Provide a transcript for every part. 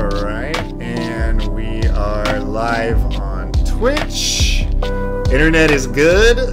Alright, and we are live on Twitch. Internet is good.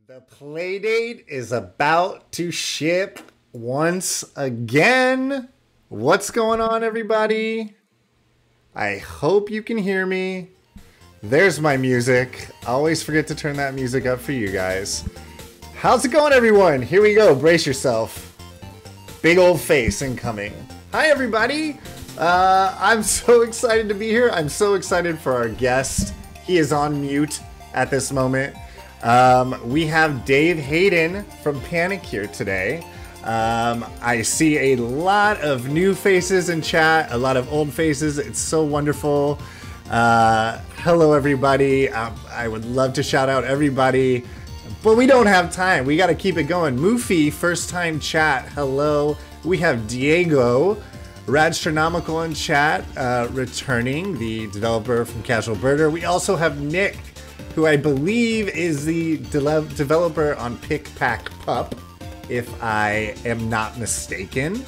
The Playdate is about to ship once again. What's going on, everybody? I hope you can hear me. There's my music. I always forget to turn that music up for you guys. How's it going, everyone? Here we go. Brace yourself. Big old face incoming. Hi, everybody. I'm so excited to be here. I'm so excited for our guest. He is on mute at this moment. We have Dave Hayden from Panic here today. I see a lot of new faces in chat, a lot of old faces. It's so wonderful. Hello, everybody. I would love to shout out everybody, but we don't have time. We got to keep it going. Moofy, first time chat. Hello. We have Diego, Radstronomical in chat, returning, the developer from Casual Burger. We also have Nick, who I believe is the developer on Pick Pack Pup, if I am not mistaken.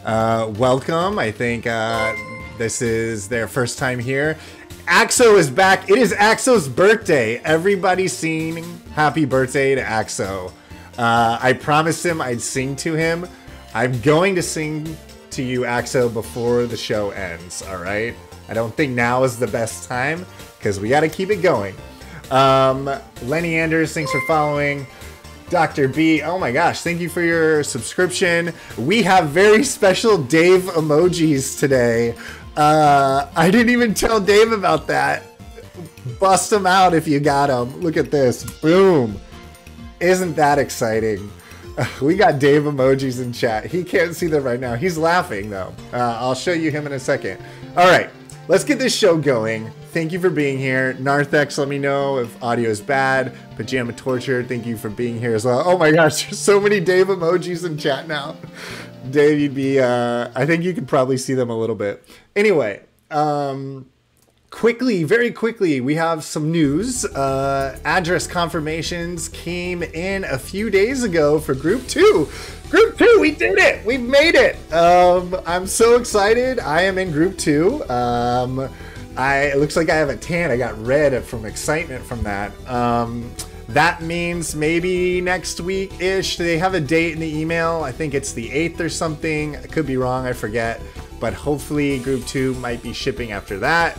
Welcome. I think this is their first time here. Axo is back. It is Axo's birthday. Everybody sing happy birthday to Axo. I promised him I'd sing to him. I'm going to sing to you, Axo, before the show ends, all right? I don't think now is the best time because we got to keep it going. Lenny Anders, thanks for following. Dr. B, oh my gosh, thank you for your subscription. We have very special Dave emojis today. I didn't even tell Dave about that. Bust them out if you got them. Look at this. Boom. Isn't that exciting? We got Dave emojis in chat. He can't see them right now. He's laughing though. I'll show you him in a second. All right, let's get this show going. Thank you for being here. Narthex, let me know if audio is bad. Pajama Torture, thank you for being here as well. Oh my gosh, there's so many Dave emojis in chat now. Dave, you'd be, I think you could probably see them a little bit. Anyway, quickly, very quickly, we have some news. Address confirmations came in a few days ago for Group 2. Group 2, we did it! We made it! I'm so excited. I am in Group 2. It looks like I have a tan. I got red from excitement from that. That means maybe next week-ish. They have a date in the email. I think it's the 8th or something. I could be wrong. I forget. But hopefully Group 2 might be shipping after that.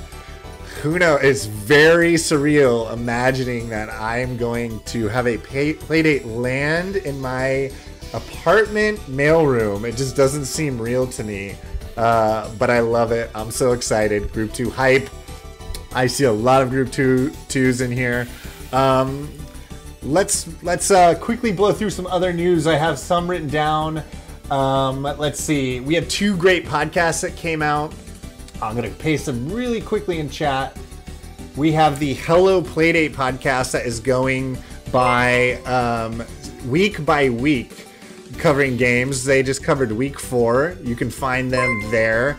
Who knows? It's very surreal imagining that I'm going to have a Playdate land in my apartment mailroom. It just doesn't seem real to me. But I love it. I'm so excited. Group 2 hype. I see a lot of Group 2s in here. Let's quickly blow through some other news. I have some written down. Let's see. We have 2 great podcasts that came out. I'm going to paste them really quickly in chat. We have the Hello Playdate podcast that is going by week by week, covering games. They just covered week 4. You can find them there.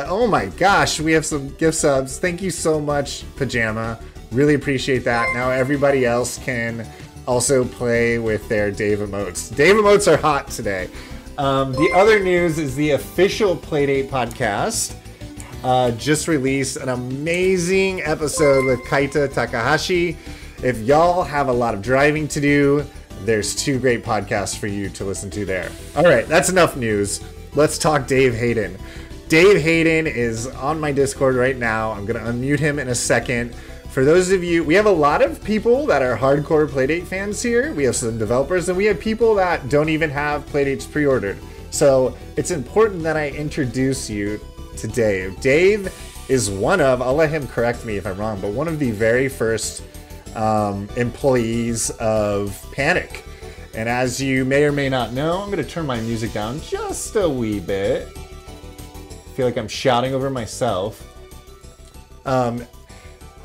Oh my gosh, we have some gift subs. Thank you so much, Pajama. Really appreciate that. Now everybody else can also play with their Dave emotes. Dave emotes are hot today. The other news is the official Playdate podcast just released an amazing episode with Kaita Takahashi. If y'all have a lot of driving to do, there's 2 great podcasts for you to listen to there. All right, that's enough news. Let's talk Dave Hayden. Dave Hayden is on my Discord right now. I'm going to unmute him in a second. For those of you, we have a lot of people that are hardcore Playdate fans here. We have some developers, and we have people that don't even have Playdates pre-ordered. So it's important that I introduce you to Dave. Dave is one of, I'll let him correct me if I'm wrong, but one of the very first employees of Panic. And as you may or may not know, I'm going to turn my music down just a wee bit. I feel like I'm shouting over myself.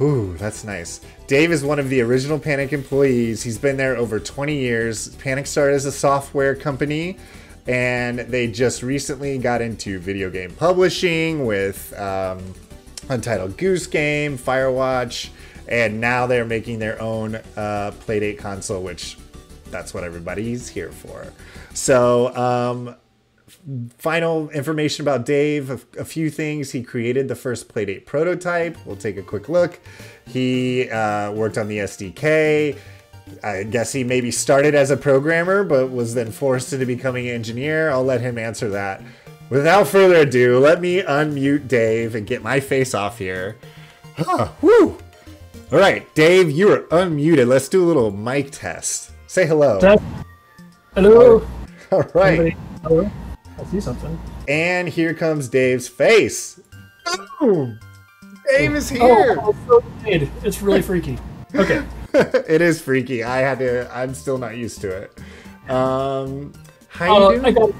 Ooh, that's nice. Dave is one of the original Panic employees. He's been there over 20 years. Panic started as a software company, and they just recently got into video game publishing with Untitled Goose Game, Firewatch, and now they're making their own Playdate console, which that's what everybody's here for. So final information about Dave, a few things. He created the first Playdate prototype. We'll take a quick look. He worked on the SDK. I guess he maybe started as a programmer, but was then forced into becoming an engineer. I'll let him answer that. Without further ado, let me unmute Dave and get my face off here. Woo! All right, Dave, you are unmuted. Let's do a little mic test. Say hello. Hello. All right. Anybody? Hello. I see something. And here comes Dave's face. Boom! Dave is here. Oh, it's so weird. It's really freaky. Okay. It is freaky. I'm still not used to it. How you doing? I got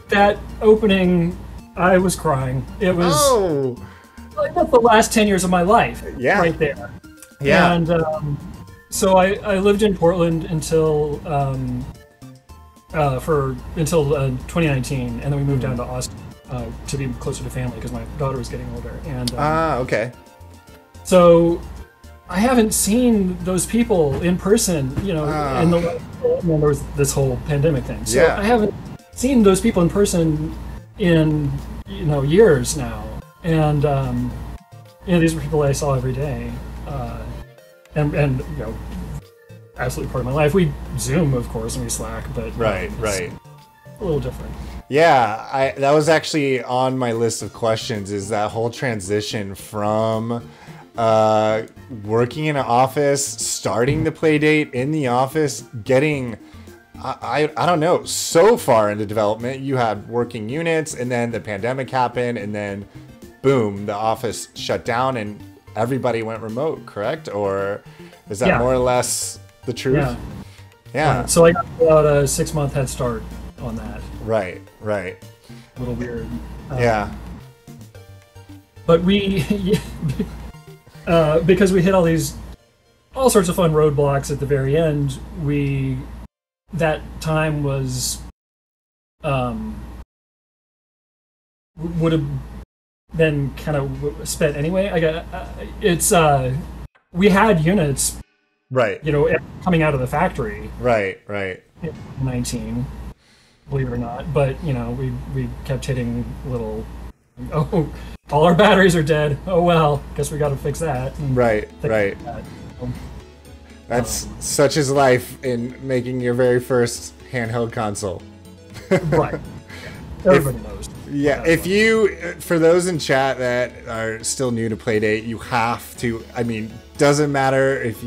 that opening. I was crying. It was like that's the last 10 years of my life. Yeah. Right there. Yeah. And so I lived in Portland until 2019, and then we moved down to Austin to be closer to family because my daughter was getting older. And okay. So I haven't seen those people in person, in the and then there was this whole pandemic thing. So I haven't seen those people in person in years now, and these were people I saw every day, and absolutely part of my life. We Zoom, of course, and we Slack, but right, a little different. Yeah, that was actually on my list of questions. Is that whole transition from working in an office, starting the Playdate in the office, getting I don't know, so far into development. You had working units, and then the pandemic happened, and then boom, the office shut down, and everybody went remote. Correct? Or is that more or less the truth? Yeah. So I got about a 6-month head start on that. Right. A little weird. Yeah. But we, because we hit all sorts of fun roadblocks at the very end, that time was, would have been kind of spent anyway. We had units, right? Coming out of the factory, right. In 19, believe it or not. But we kept hitting little. Oh, all our batteries are dead. Oh well, guess we got to fix that. Right. That's such is life in making your very first handheld console. Right. Everybody knows. Yeah, for those in chat that are still new to Playdate, you have to, doesn't matter if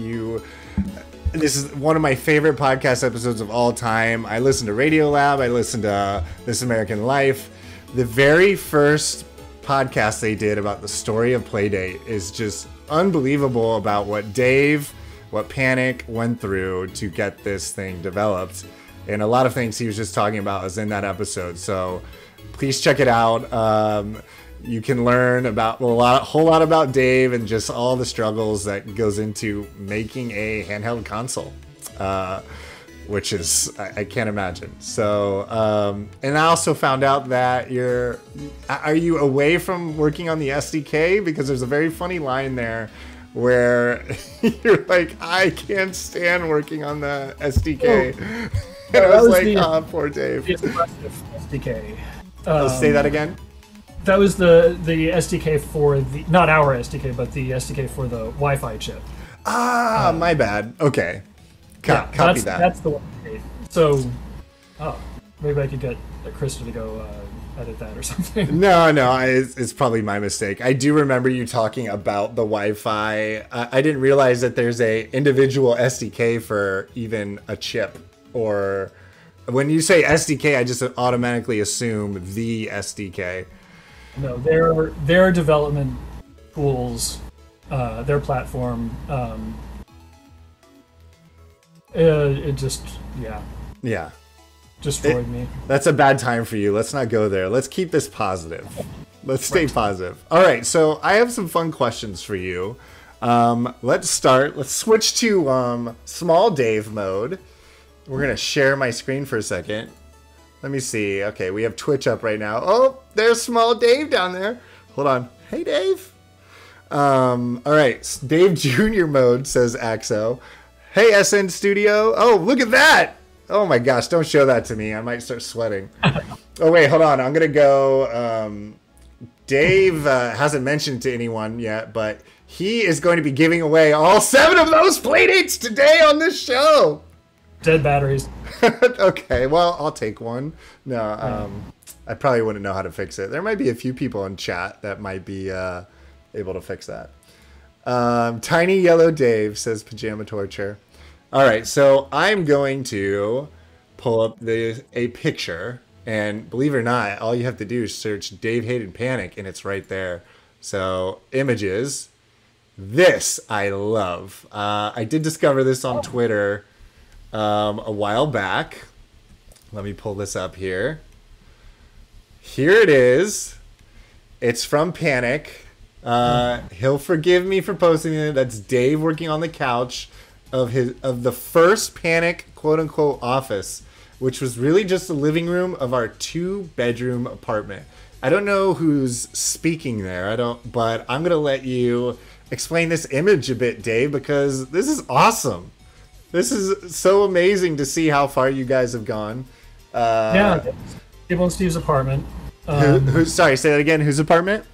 this is one of my favorite podcast episodes of all time. I listen to Radiolab, I listen to This American Life. The very first podcast they did about the story of Playdate is just unbelievable about what Panic went through to get this thing developed. And a lot of things he was just talking about is in that episode. So please check it out. You can learn about a whole lot about Dave and just all the struggles that goes into making a handheld console, which is I can't imagine. So, and I also found out that are you away from working on the SDK? Because there's a very funny line there where you're like, I can't stand working on the SDK. And I was like, poor Dave. The SDK. Say that again. That was the SDK for not our SDK, but the SDK for the Wi-Fi chip. My bad. Okay. Copy that. That's the one. So, maybe I could get Krista to go edit that or something. No, it's probably my mistake. I do remember you talking about the Wi-Fi. I didn't realize that there's a individual SDK for even a chip. Or when you say SDK, I just automatically assume the SDK. No, their development tools, their platform. It just destroyed me. That's a bad time for you. Let's not go there. Let's keep this positive. Let's stay positive. All right, so I have some fun questions for you. Let's start. Let's switch to small Dave mode. We're going to share my screen for a second. Let me see. Okay, we have Twitch up right now. Oh, there's small Dave down there. Hold on. Hey, Dave. All right, Dave Jr. mode, says Axo. Hey, SN Studio. Oh, look at that. Oh, my gosh. Don't show that to me. I might start sweating. Oh, wait. Hold on. I'm going to go. Dave hasn't mentioned to anyone yet, but he is going to be giving away all 7 of those Playdates today on this show. Dead batteries. Okay, well, I'll take one. No, I probably wouldn't know how to fix it. There might be a few people in chat that might be able to fix that. Tiny Yellow Dave says Pajama Torture. All right, so I'm going to pull up a picture, and believe it or not, all you have to do is search Dave Hayden Panic, and it's right there. So images. This I love. I did discover this on Twitter a while back. Let me pull this up here. Here it is. It's from Panic. He'll forgive me for posting it. That's Dave working on the couch of the first Panic quote unquote office, which was really just the living room of our 2-bedroom apartment. I don't know who's speaking there. But I'm gonna let you explain this image a bit, Dave, because this is awesome. This is so amazing to see how far you guys have gone. Yeah, Abel and Steve's apartment. Sorry, say that again. Whose apartment?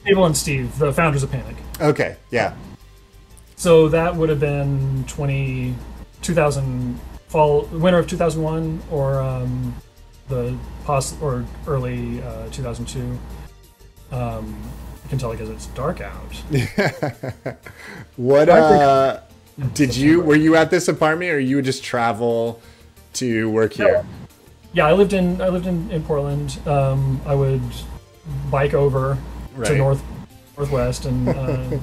Abel and Steve, the founders of Panic. Okay, yeah. So that would have been 2000 winter of 2001, or early 2002. You can tell because it's dark out. What were you at this apartment, or you would just travel to work here? Yeah, I lived in Portland. I would bike over to northwest and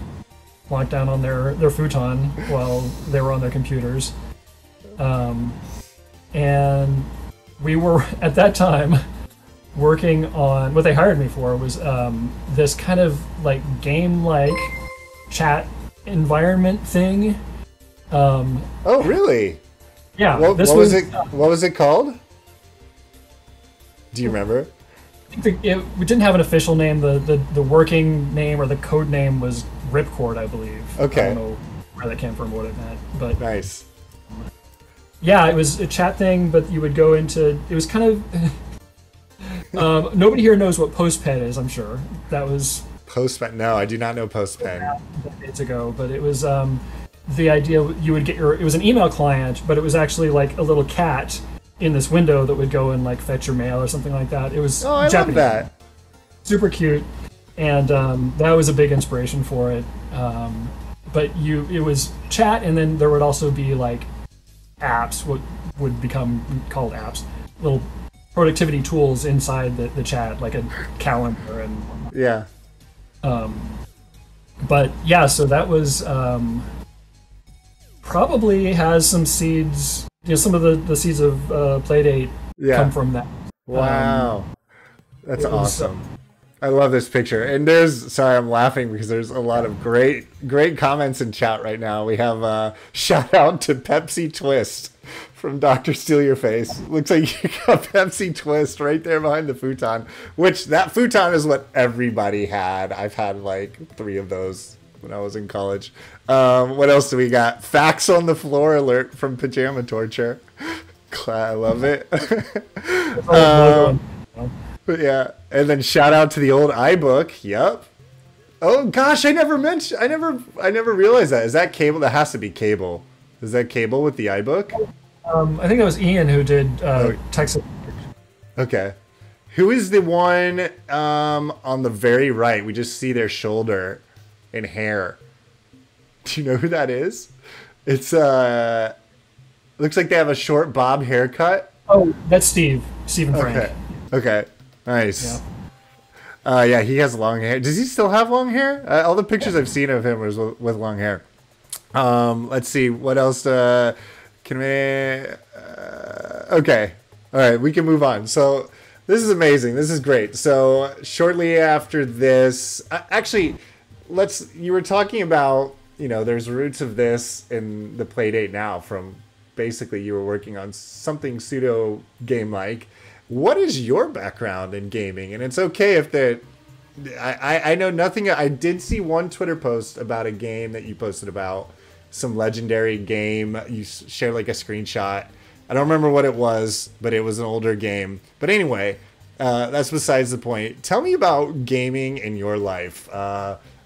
plonk down on their futon while they were on their computers. And we were at that time working on what they hired me for was this kind of like game-like chat environment thing. Oh, really? Yeah. What was it called? Do you remember? We didn't have an official name. The working name or the code name was Ripcord, I believe. Okay. I don't know where that came from, what it meant, but nice. Yeah, it was a chat thing, but you would go into. It was kind of. Nobody here knows what Postpen is. I'm sure that was. Postpen? No, I do not know Postpen. Decades ago, but it was the idea you would get it was an email client, but it was actually like a little cat in this window that would go and like fetch your mail or something like that. It was I Japanese. love that. Super cute, and that was a big inspiration for it. But it was chat, and then there would also be like apps, what would become called apps, little productivity tools inside the chat, like a calendar and whatnot. Yeah. But yeah, so that was probably has some seeds. Some of the seeds of Playdate come from that. Wow, that's awesome. I love this picture. And sorry, I'm laughing because there's a lot of great comments in chat right now. We have shout out to Pepsi Twist from Dr. Steal Your Face. Looks like you got Pepsi Twist right there behind the futon, which that futon is what everybody had. I've had like 3 of those when I was in college. What else do we got? Facts on the floor alert from Pajama Torture. I love it. Yeah, and then shout out to the old iBook. Yep. Oh gosh, I never realized that. Is that cable? That has to be cable. Is that cable with the iBook? I think that was Ian who did Texas. Okay. Who is the one on the very right? We just see their shoulder and hair. Do you know who that is? It's looks like they have a short bob haircut. Oh, that's Steve. Stephen Frank. Okay. Nice. Yeah. Yeah, he has long hair. Does he still have long hair? All the pictures I've seen of him was with long hair. Let's see. What else can we... okay. All right, we can move on. So this is amazing. This is great. So shortly after this... actually, you were talking about, there's roots of this in the Playdate now from basically you were working on something pseudo game-like. What is your background in gaming? And it's okay if I know nothing. I did see one Twitter post about a game that you posted about, some legendary game. You shared like a screenshot. I don't remember what it was, but it was an older game. But anyway, that's besides the point. Tell me about gaming in your life.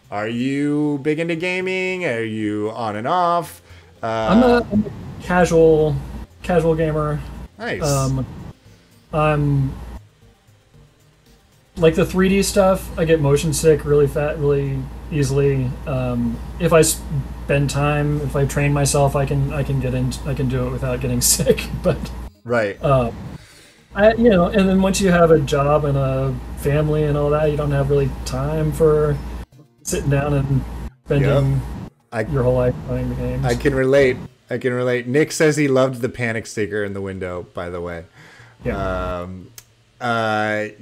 Are you big into gaming? Are you on and off? I'm a casual gamer. Nice. I'm like the 3D stuff. I get motion sick really easily. If I spend time, if I train myself, I can do it without getting sick. But right. and then once you have a job and a family and all that, you don't have really time for sitting down and spending your whole life playing the games. I can relate. Nick says he loved the Panic sticker in the window, by the way. Yeah. I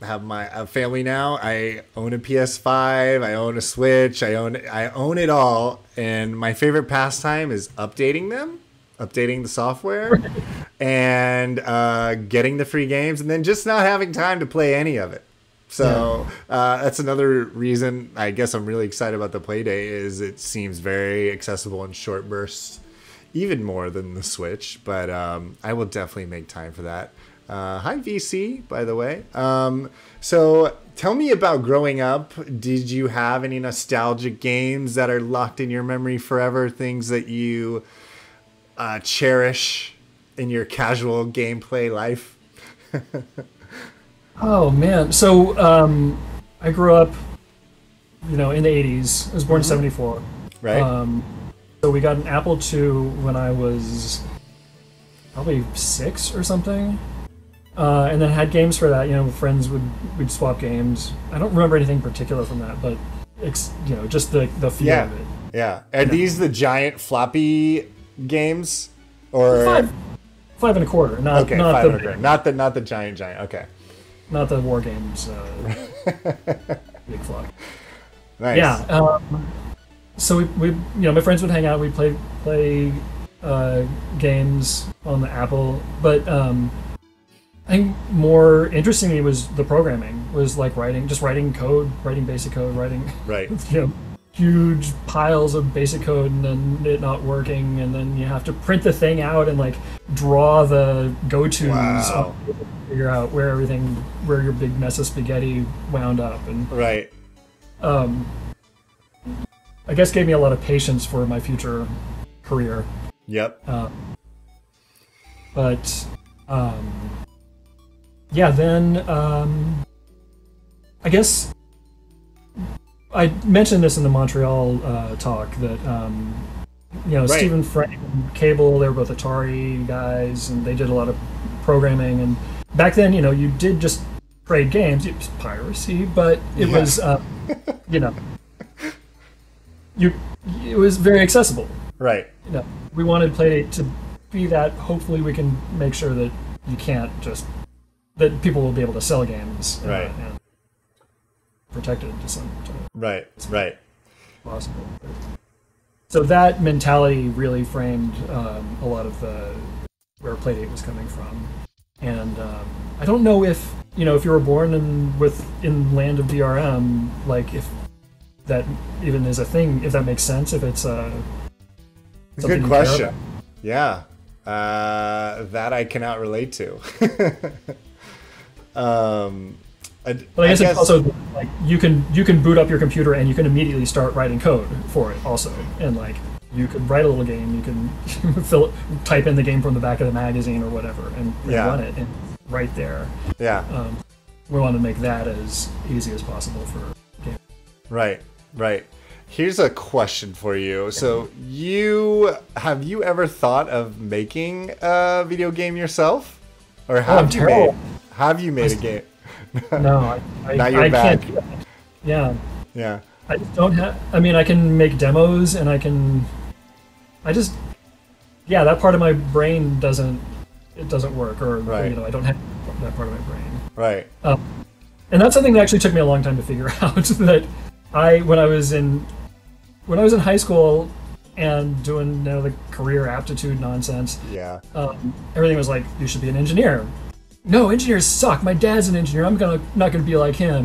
have a family now. I own a PS5. I own a Switch. I own it all. And my favorite pastime is updating the software, and getting the free games, and then just not having time to play any of it. So that's another reason I guess I'm really excited about the Playdate, is it seems very accessible in short bursts, even more than the Switch. But I will definitely make time for that. Hi VC, by the way. So tell me about growing up. Did you have any nostalgic games that are locked in your memory forever? Things that you cherish in your casual gameplay life? Oh man, so I grew up, in the 80s. I was born in 74. Right. So we got an Apple II when I was probably 6 or something, and then had games for that. With friends we'd swap games. I don't remember anything particular from that, but it's just the feel of it. Yeah. Are these the giant floppy games, or five and a quarter? Not the giant. Okay. Not the war games. Big flock. Nice. Yeah. So we my friends would hang out. We'd play games on the Apple, but I think more interestingly was the programming. Was like writing code, writing basic code, right. Huge piles of basic code, and then it not working, and then you have to print the thing out and like draw the go-tos. Wow. Figure out where your big mess of spaghetti wound up, and right. I guess gave me a lot of patience for my future career. Yep. Then I guess I mentioned this in the Montreal talk that right. Stephen Frank and Cable, they were both Atari guys, and they did a lot of programming. And back then, you did just trade games. It was piracy, but it was, it was very accessible. Right. We wanted Playdate to be that. Hopefully, we can make sure that you can't that people will be able to sell games. Right. And protected to some. Right. Possible. So that mentality really framed a lot of where Playdate was coming from. And I don't know if if you were born in land of DRM, like if that even is a thing, if that makes sense, if it's a good question. Yeah, that I cannot relate to. But I guess it's also like you can boot up your computer and you can immediately start writing code for it also, and like you could write a little game, you can type in the game from the back of the magazine or whatever, and run it, and right there. Yeah. We want to make that as easy as possible for games. Right. Here's a question for you. So have you ever thought of making a video game yourself, or have you made a game? No, Not your bag. Can't do that. Yeah. Yeah. I just don't have. I mean, I can make demos, and that part of my brain doesn't work, or I don't have that part of my brain. Right. And that's something that actually took me a long time to figure out. That when I was in high school and doing the career aptitude nonsense. Yeah. Everything was like, you should be an engineer. No, engineers suck. My dad's an engineer. I'm not gonna be like him.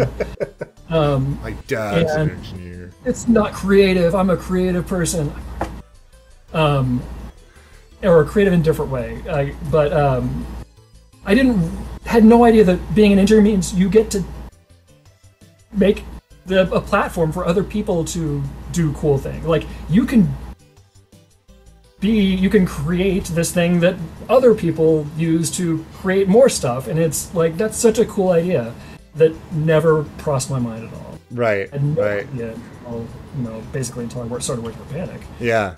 My dad's an engineer. It's not creative. I'm a creative person. Or creative in a different way. I had no idea that being an engineer means you get to make a platform for other people to do cool things. Like you can create this thing that other people use to create more stuff, and it's like that's such a cool idea that never crossed my mind at all. Right. Right. Yeah. Basically until I started working for Panic. Yeah.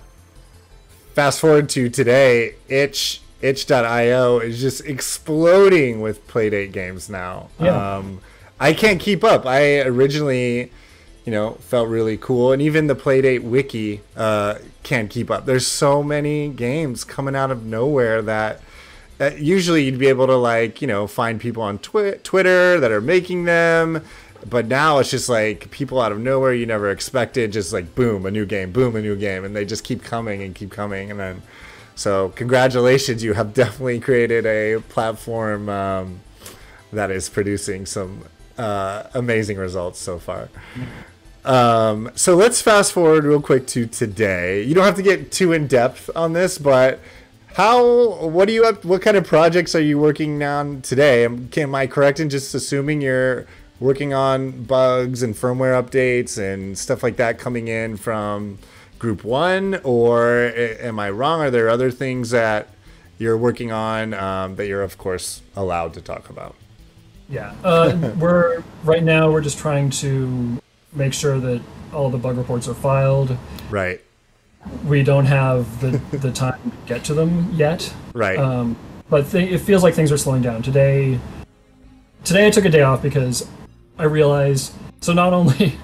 Fast forward to today, itch.io is just exploding with Playdate games now. Yeah. I can't keep up. I originally, felt really cool, and even the Playdate wiki can't keep up. There's so many games coming out of nowhere that usually you'd be able to find people on Twitter that are making them, but now it's just like people out of nowhere you never expected, just like boom, a new game, and they just keep coming, and then so congratulations, you have definitely created a platform that is producing some amazing results so far. So let's fast forward real quick to today. You don't have to get too in depth on this, but what are you up? What kind of projects are you working on today? Am I correct in just assuming you're working on bugs and firmware updates and stuff like that coming in from Group 1, or am I wrong? Are there other things that you're working on that you're of course allowed to talk about? Yeah, right now we're just trying to make sure that all the bug reports are filed. Right. We don't have the time to get to them yet. Right. But it feels like things are slowing down. Today I took a day off because I realized, so not only,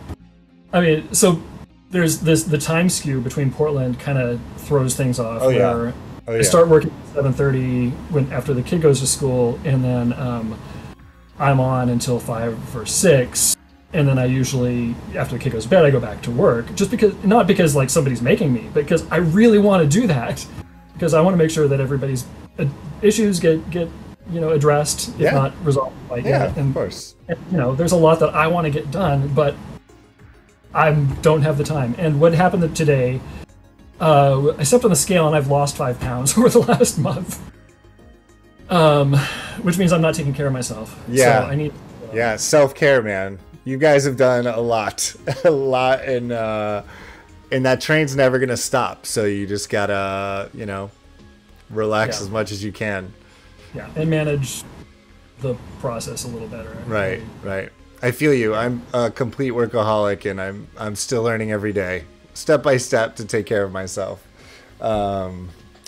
so there's the time skew between Portland kind of throws things off. I start working at 7:30 after the kid goes to school, and then I'm on until 5 or 6. And then I usually, after the kid goes to bed, I go back to work. Not because like somebody's making me, but because I really want to do that. Because I want to make sure that everybody's issues get addressed, if not resolved. Of course. And, there's a lot that I want to get done, but I don't have the time. And what happened today, I stepped on the scale and I've lost 5 pounds over the last month. Which means I'm not taking care of myself. Yeah. So I need. Self-care, man. You guys have done a lot, and that train's never gonna stop. So you just gotta, relax as much as you can. Yeah, and manage the process a little better. Right. I feel you. I'm a complete workaholic, and I'm still learning every day, step by step, to take care of myself.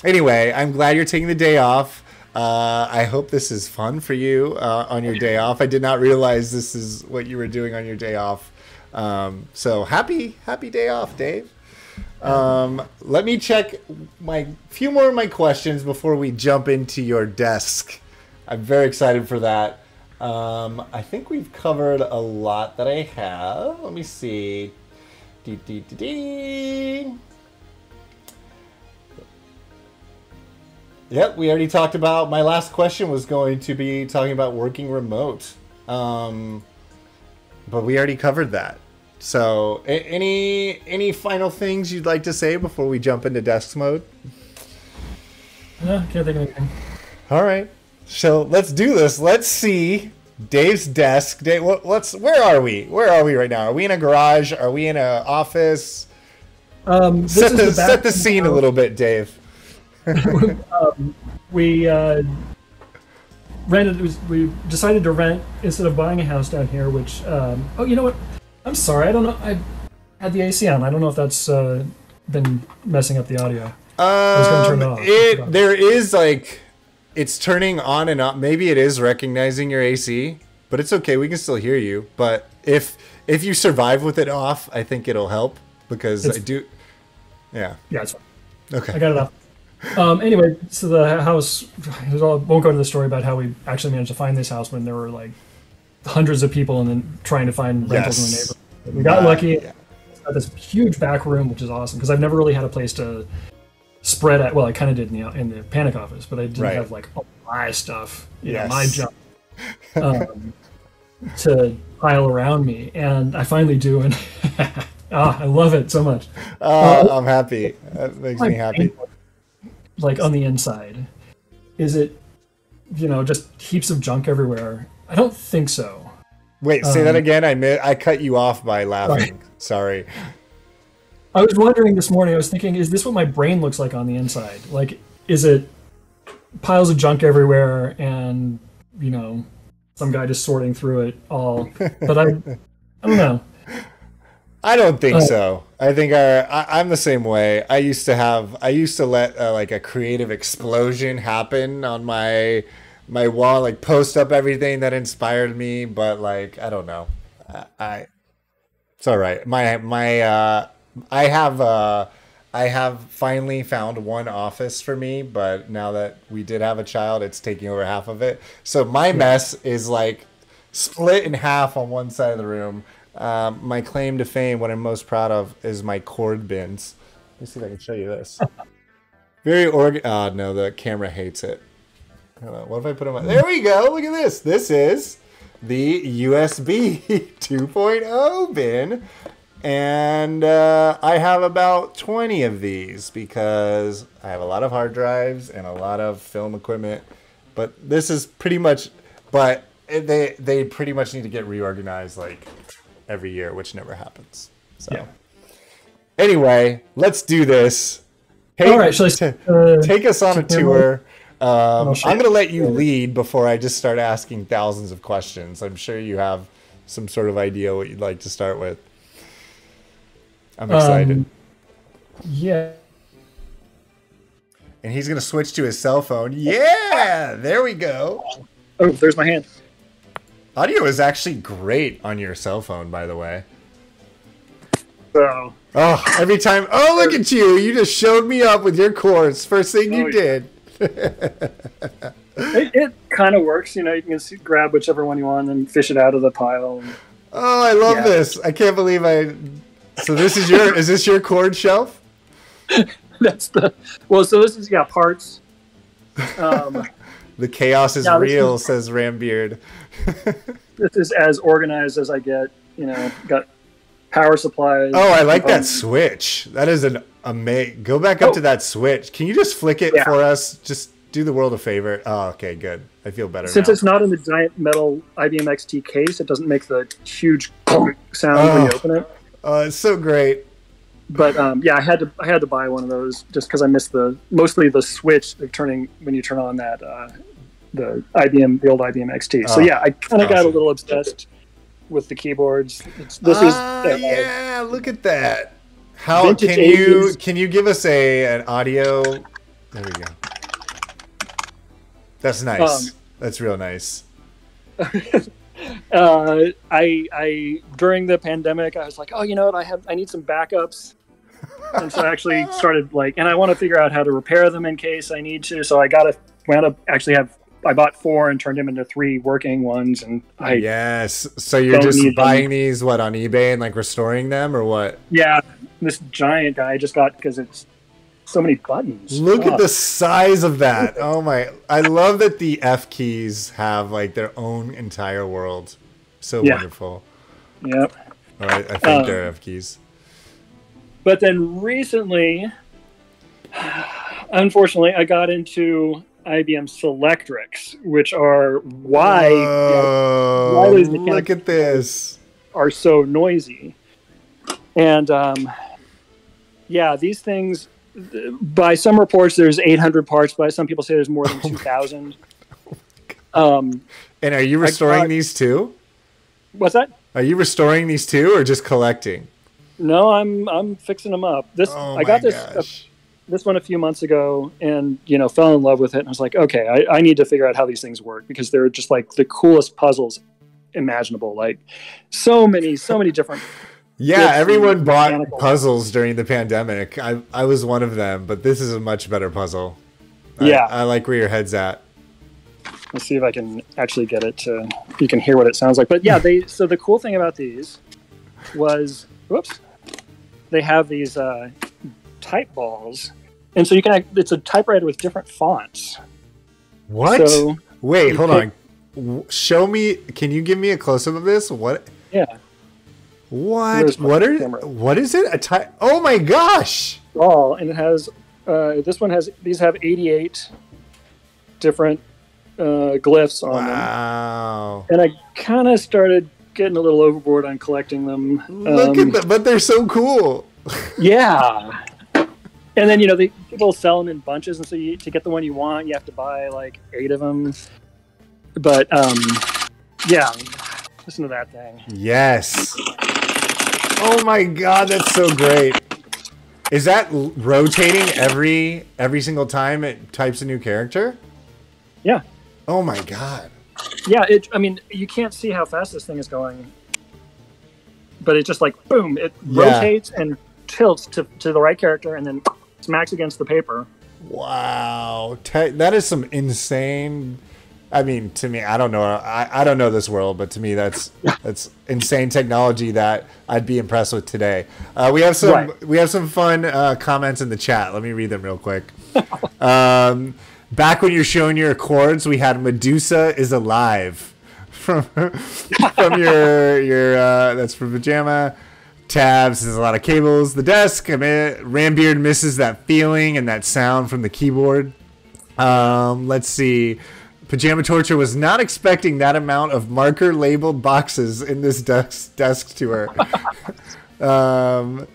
Anyway, I'm glad you're taking the day off. I hope this is fun for you on your day off. I did not realize this is what you were doing on your day off. So happy day off, Dave. Let me check few more of my questions before we jump into your desk. I'm very excited for that. I think we've covered a lot that I have. Let me see. Yep, we already talked about, my last question was going to be talking about working remote. But we already covered that. So any final things you'd like to say before we jump into desk mode? No, can't think of anything. All right. So let's do this. Let's see Dave's desk. Dave, where are we? Where are we right now? Are we in a garage? Are we in an office? Set the scene a little bit, Dave. We decided to rent instead of buying a house down here, which you know what, I'm sorry, I don't know, I had the AC on. I don't know if that's been messing up the audio. I was gonna turn it off. There is it's turning on and off. Maybe it is recognizing your AC, but it's okay, we can still hear you. But if you survive with it off, I think it'll help, because yeah, it's fine. Okay, I got it off. Anyway, so the house, I won't go into the story about how we actually managed to find this house when there were hundreds of people and then trying to find rentals in the neighborhood. We got lucky. Yeah. It's got this huge back room, which is awesome, because I've never really had a place to spread at. Well, I kind of did in the Panic office, but I didn't have all my stuff, my junk to pile around me, and I finally do, and I love it so much. I'm happy. That makes me happy. On the inside, is it just heaps of junk everywhere? I don't think so, Wait, say that again. I cut you off by laughing. Sorry. I was wondering this morning, I was thinking, is this what my brain looks like on the inside? Like, is it piles of junk everywhere and, you know, some guy just sorting through it all? But I don't know. I don't think so. I think I'm the same way. I used to let like a creative explosion happen on my wall, like post up everything that inspired me. But like, I don't know. It's all right. I have finally found one office for me, but now that we did have a child, it's taking over half of it. So my mess is like split in half on one side of the room. My claim to fame, what I'm most proud of, is my cord bins. Let me see if I can show you this. Very oh no, the camera hates it. Hold on, what if I put them? There we go. Look at this. This is the USB 2.0 bin. And I have about 20 of these because I have a lot of hard drives and a lot of film equipment. But this is pretty much, but they pretty much need to get reorganized like every year, which never happens. So anyway, let's do this. Hey, all right, take us on a tour. I'm going to let you lead before I just start asking thousands of questions. I'm sure you have some sort of idea what you'd like to start with. I'm excited. Yeah. And he's going to switch to his cell phone. Yeah, there we go. Oh, there's my hand. Audio is actually great on your cell phone, by the way. So. Oh, every time. Oh, look at you. You just showed me up with your cords. First thing you did. It kind of works. You know, you can just grab whichever one you want and fish it out of the pile. Oh, I love this. I can't believe So this is is this your cord shelf? That's so this is, parts. The chaos is real, says Rambeard. This is as organized as I get, you know, got power supplies. Oh, I like that switch. That is an amazing. Go back up to that switch. Can you just flick it for us? Just do the world a favor. Oh, okay, good. I feel better Since it's not in the giant metal IBM XT case, it doesn't make the huge sound when you open it. Oh, it's so great. But I had to buy one of those just because I missed mostly the switch of turning when you turn on that the old IBM XT. So I kind of got a little obsessed with the keyboards. Yeah, look at that. How can you give us an audio? There we go. That's nice. That's real nice. I during the pandemic, I was like, oh, you know what? I need some backups, and so I actually started and I want to figure out how to repair them in case I need to. So I I bought 4 and turned them into 3 working ones, and So you're just buying these on eBay and restoring them, or what? Yeah, this giant guy I just got because it's so many buttons. Look at the size of that. Oh my. I love that the F keys have their own entire world. So wonderful. Yep. All right, I think they're F keys. But then recently, unfortunately, I got into IBM Selectrix, which are why these mechanics look at this are so noisy. And these things, by some reports, there's 800 parts. By some people say there's more than 2,000. And are you restoring these too? What's that? Are you restoring these too, or just collecting? No, I'm fixing them up. I got this one a few months ago, and fell in love with it. And I was like, okay, I need to figure out how these things work, because they're just the coolest puzzles imaginable. So many different. Yeah, everyone bought puzzles during the pandemic. I was one of them, but this is a much better puzzle. I like where your head's at. Let's see if I can actually get it to, you can hear what it sounds like. But so the cool thing about these was, they have these type balls. And so it's a typewriter with different fonts. What? So wait, hold on. Show me, can you give me a close-up of this? What? Yeah. What is it? Oh my gosh! Oh, and it has, these have 88 different glyphs on them. Wow. And I kind of started getting a little overboard on collecting them. Look at them, but they're so cool. Yeah. And then, the people sell them in bunches, and so to get the one you want, you have to buy like 8 of them. But, yeah, listen to that thing. Yes. Oh my god, that's so great. Is that rotating every single time it types a new character? Yeah. Oh my god. Yeah, I mean, you can't see how fast this thing is going. But it just like, boom, it rotates and tilts to the right character and then smacks against the paper. Wow. That is some insane... I mean, to me, I don't know. I don't know this world, but to me, that's insane technology that I'd be impressed with today. We have some fun comments in the chat. Let me read them real quick. Back when you're showing your chords, we had Medusa is alive from your that's from Pajama. Tabs, there's a lot of cables. The desk, I mean, Rambeard misses that feeling and that sound from the keyboard. Let's see. Pajama Torture was not expecting that amount of marker labeled boxes in this desk tour. Let's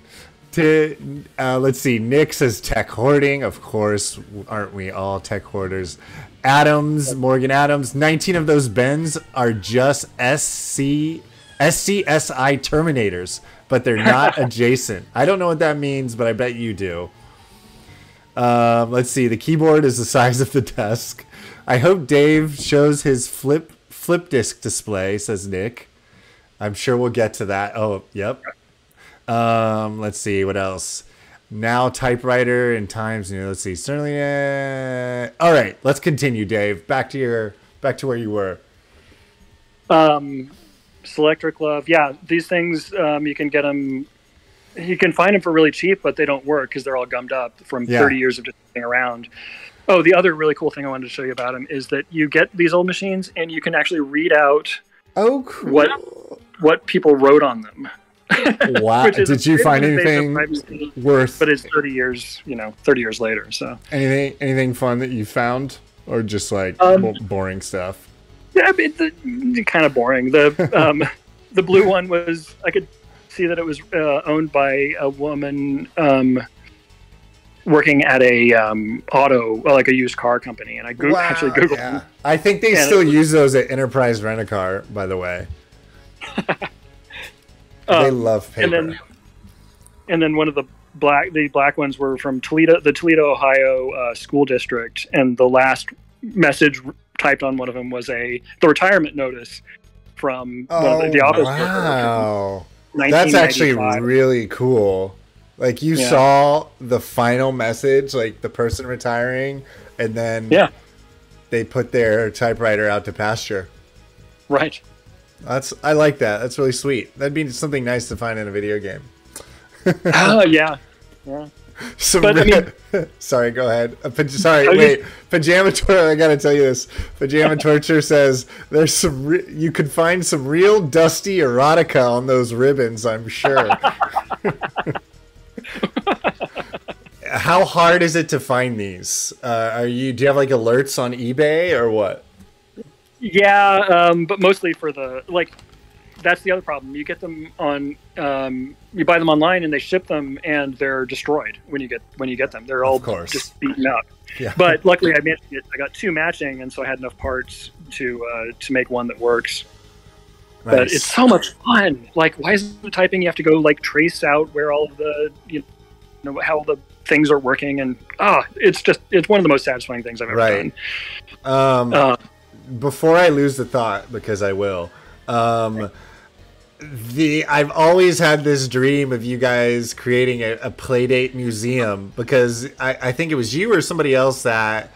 see. Nick says tech hoarding. Of course, aren't we all tech hoarders? Morgan Adams. 19 of those bends are just SCSI Terminators, but they're not adjacent. I don't know what that means, but I bet you do. Let's see. The keyboard is the size of the desk. I hope Dave shows his flip disk display, says Nick. I'm sure we'll get to that. Oh, yep. Let's see what else. Now typewriter in times. Let's see. Certainly. All right. Let's continue, Dave. Back to where you were. Selectric Love. Yeah, these things you can get them. You can find them for really cheap, but they don't work because they're all gummed up from 30 years of just sitting around. Oh, the other really cool thing I wanted to show you about them is that you get these old machines and you can actually read out cool. what people wrote on them. Wow. Did you find anything worth? But it's 30 years, 30 years later. So anything fun that you found, or just like boring stuff? Yeah, it's kind of boring. The the blue one was, I could see that it was owned by a woman working at a like a used car company, and I actually Googled them. I think they still use those at Enterprise Rent-A-Car, by the way. They love paper. And then one of the black ones were from the Toledo, Ohio school district, and the last message typed on one of them was the retirement notice from the office. Wow, that's actually really cool. Like you saw the final message, like the person retiring, and then they put their typewriter out to pasture. Right. I like that. That's really sweet. That'd be something nice to find in a video game. Oh yeah. Sorry, go ahead. Wait. Pajama Torture. I gotta tell you this. Pajama Torture says there's you could find some real dusty erotica on those ribbons, I'm sure. How hard is it to find these? Do you have like alerts on eBay or what? Yeah, but mostly for that's the other problem. You get them on, you buy them online and they ship them and they're destroyed when you get them. They're all just beaten up. Yeah. But luckily I got 2 matching, and so I had enough parts to make one that works. Nice. But it's so much fun. Like, why is the typing? You have to go like trace out where all of the how the things are working, and it's one of the most satisfying things I've ever done. Before I lose the thought, because I will, I've always had this dream of you guys creating a Playdate museum, because I think it was you or somebody else that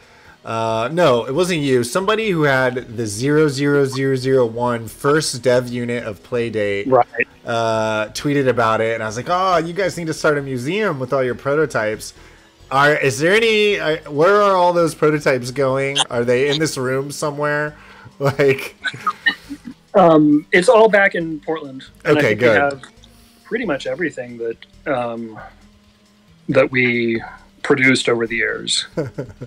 no, it wasn't you. Somebody who had the 00001 first dev unit of Playdate tweeted about it, and I was like, oh, you guys need to start a museum with all your prototypes. Is there any? Where are all those prototypes going? Are they in this room somewhere? Like, it's all back in Portland. And okay, I think good. We have pretty much everything that we produced over the years.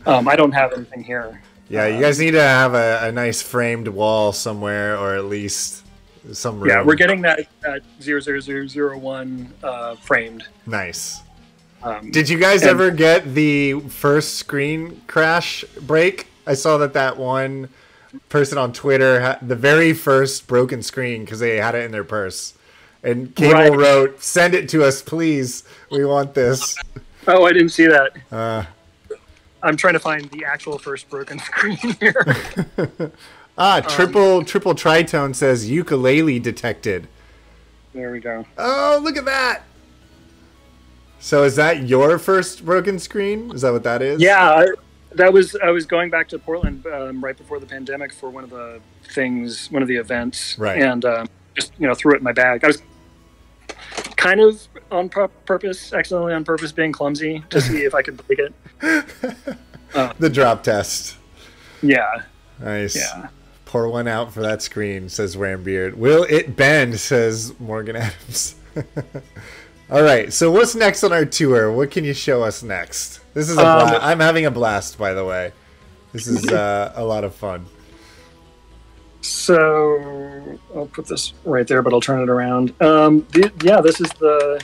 I don't have anything here. Yeah, you guys need to have a nice framed wall somewhere, or at least some room. Yeah, we're getting that 00001 framed. Nice. Did you guys ever get the first screen crash break? I saw that one person on Twitter had the very first broken screen because they had it in their purse. And Cable wrote, "Send it to us, please. We want this." Oh, I didn't see that. I'm trying to find the actual first broken screen here. Triple Tritone says ukulele detected. There we go. Oh, look at that. So is that your first broken screen? Is that what that is? Yeah, I was going back to Portland right before the pandemic for one of the events. Right. And just, threw it in my bag. I was kind of accidentally on purpose being clumsy to see if I could break it. The drop test. Yeah. Nice. Yeah. Pour one out for that screen, says Rambeard. Will it bend, says Morgan Adams. All right, so what's next on our tour? What can you show us next? This is I'm having a blast, by the way. This is a lot of fun. So I'll put this right there, but I'll turn it around. This is the...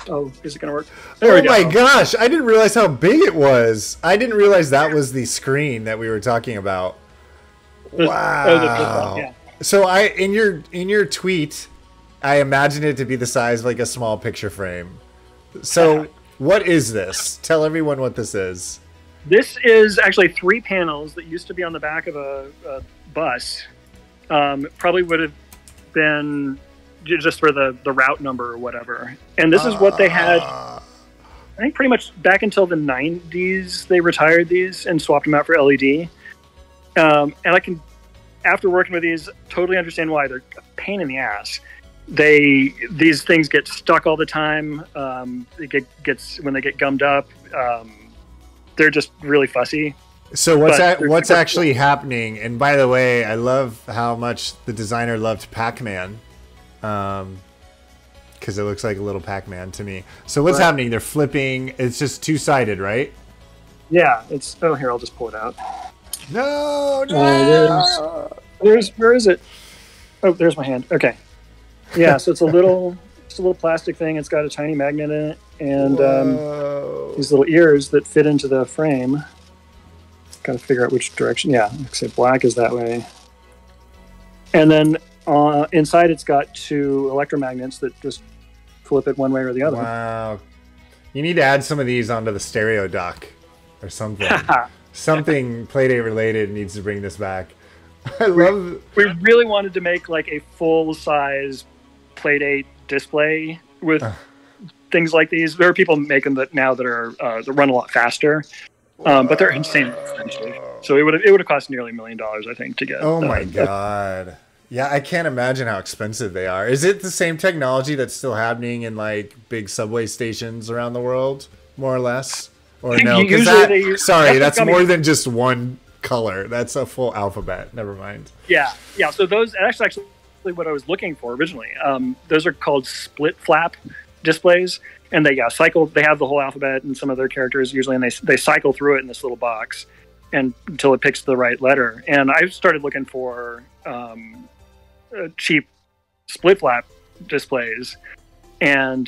Oh, is it going to work? Oh my gosh, I didn't realize how big it was. I didn't realize that was the screen that we were talking about. Wow. Yeah. So in your tweet, I imagined it to be the size of like a small picture frame. So what is this? Tell everyone what this is. This is actually 3 panels that used to be on the back of a bus. Probably would have been just for the route number or whatever. And this is what they had, I think pretty much back until the 90s, they retired these and swapped them out for LED. And I can, after working with these, totally understand why. They're a pain in the ass. These things get stuck all the time. When they get gummed up, they're just really fussy. So what's actually happening? And by the way, I love how much the designer loved Pac-Man, because it looks like a little Pac-Man to me. So what's happening? They're flipping. It's just two-sided, right? Yeah. It's here. I'll just pull it out. No. Where is it? Oh, there's my hand. Okay. Yeah. So it's a little plastic thing. It's got a tiny magnet in it, and these little ears that fit into the frame. Got to figure out which direction. Yeah, like say black is that way. And then inside it's got 2 electromagnets that just flip it one way or the other. Wow. You need to add some of these onto the stereo dock or something. Something Playdate related needs to bring this back. We really wanted to make like a full-size Playdate display with things like these. There are people making that now that are that run a lot faster. But they're insanely expensive. So it would have cost nearly $1 million, I think, to get. Oh my god! Yeah, I can't imagine how expensive they are. Is it the same technology that's still happening in like big subway stations around the world, more or less? Or no? That's more than just one color. That's a full alphabet. Never mind. Yeah. So that's actually what I was looking for originally. Those are called split flap displays. And they cycle. They have the whole alphabet and some of their characters usually, and they cycle through it in this little box, and until it picks the right letter. And I started looking for cheap split flap displays, and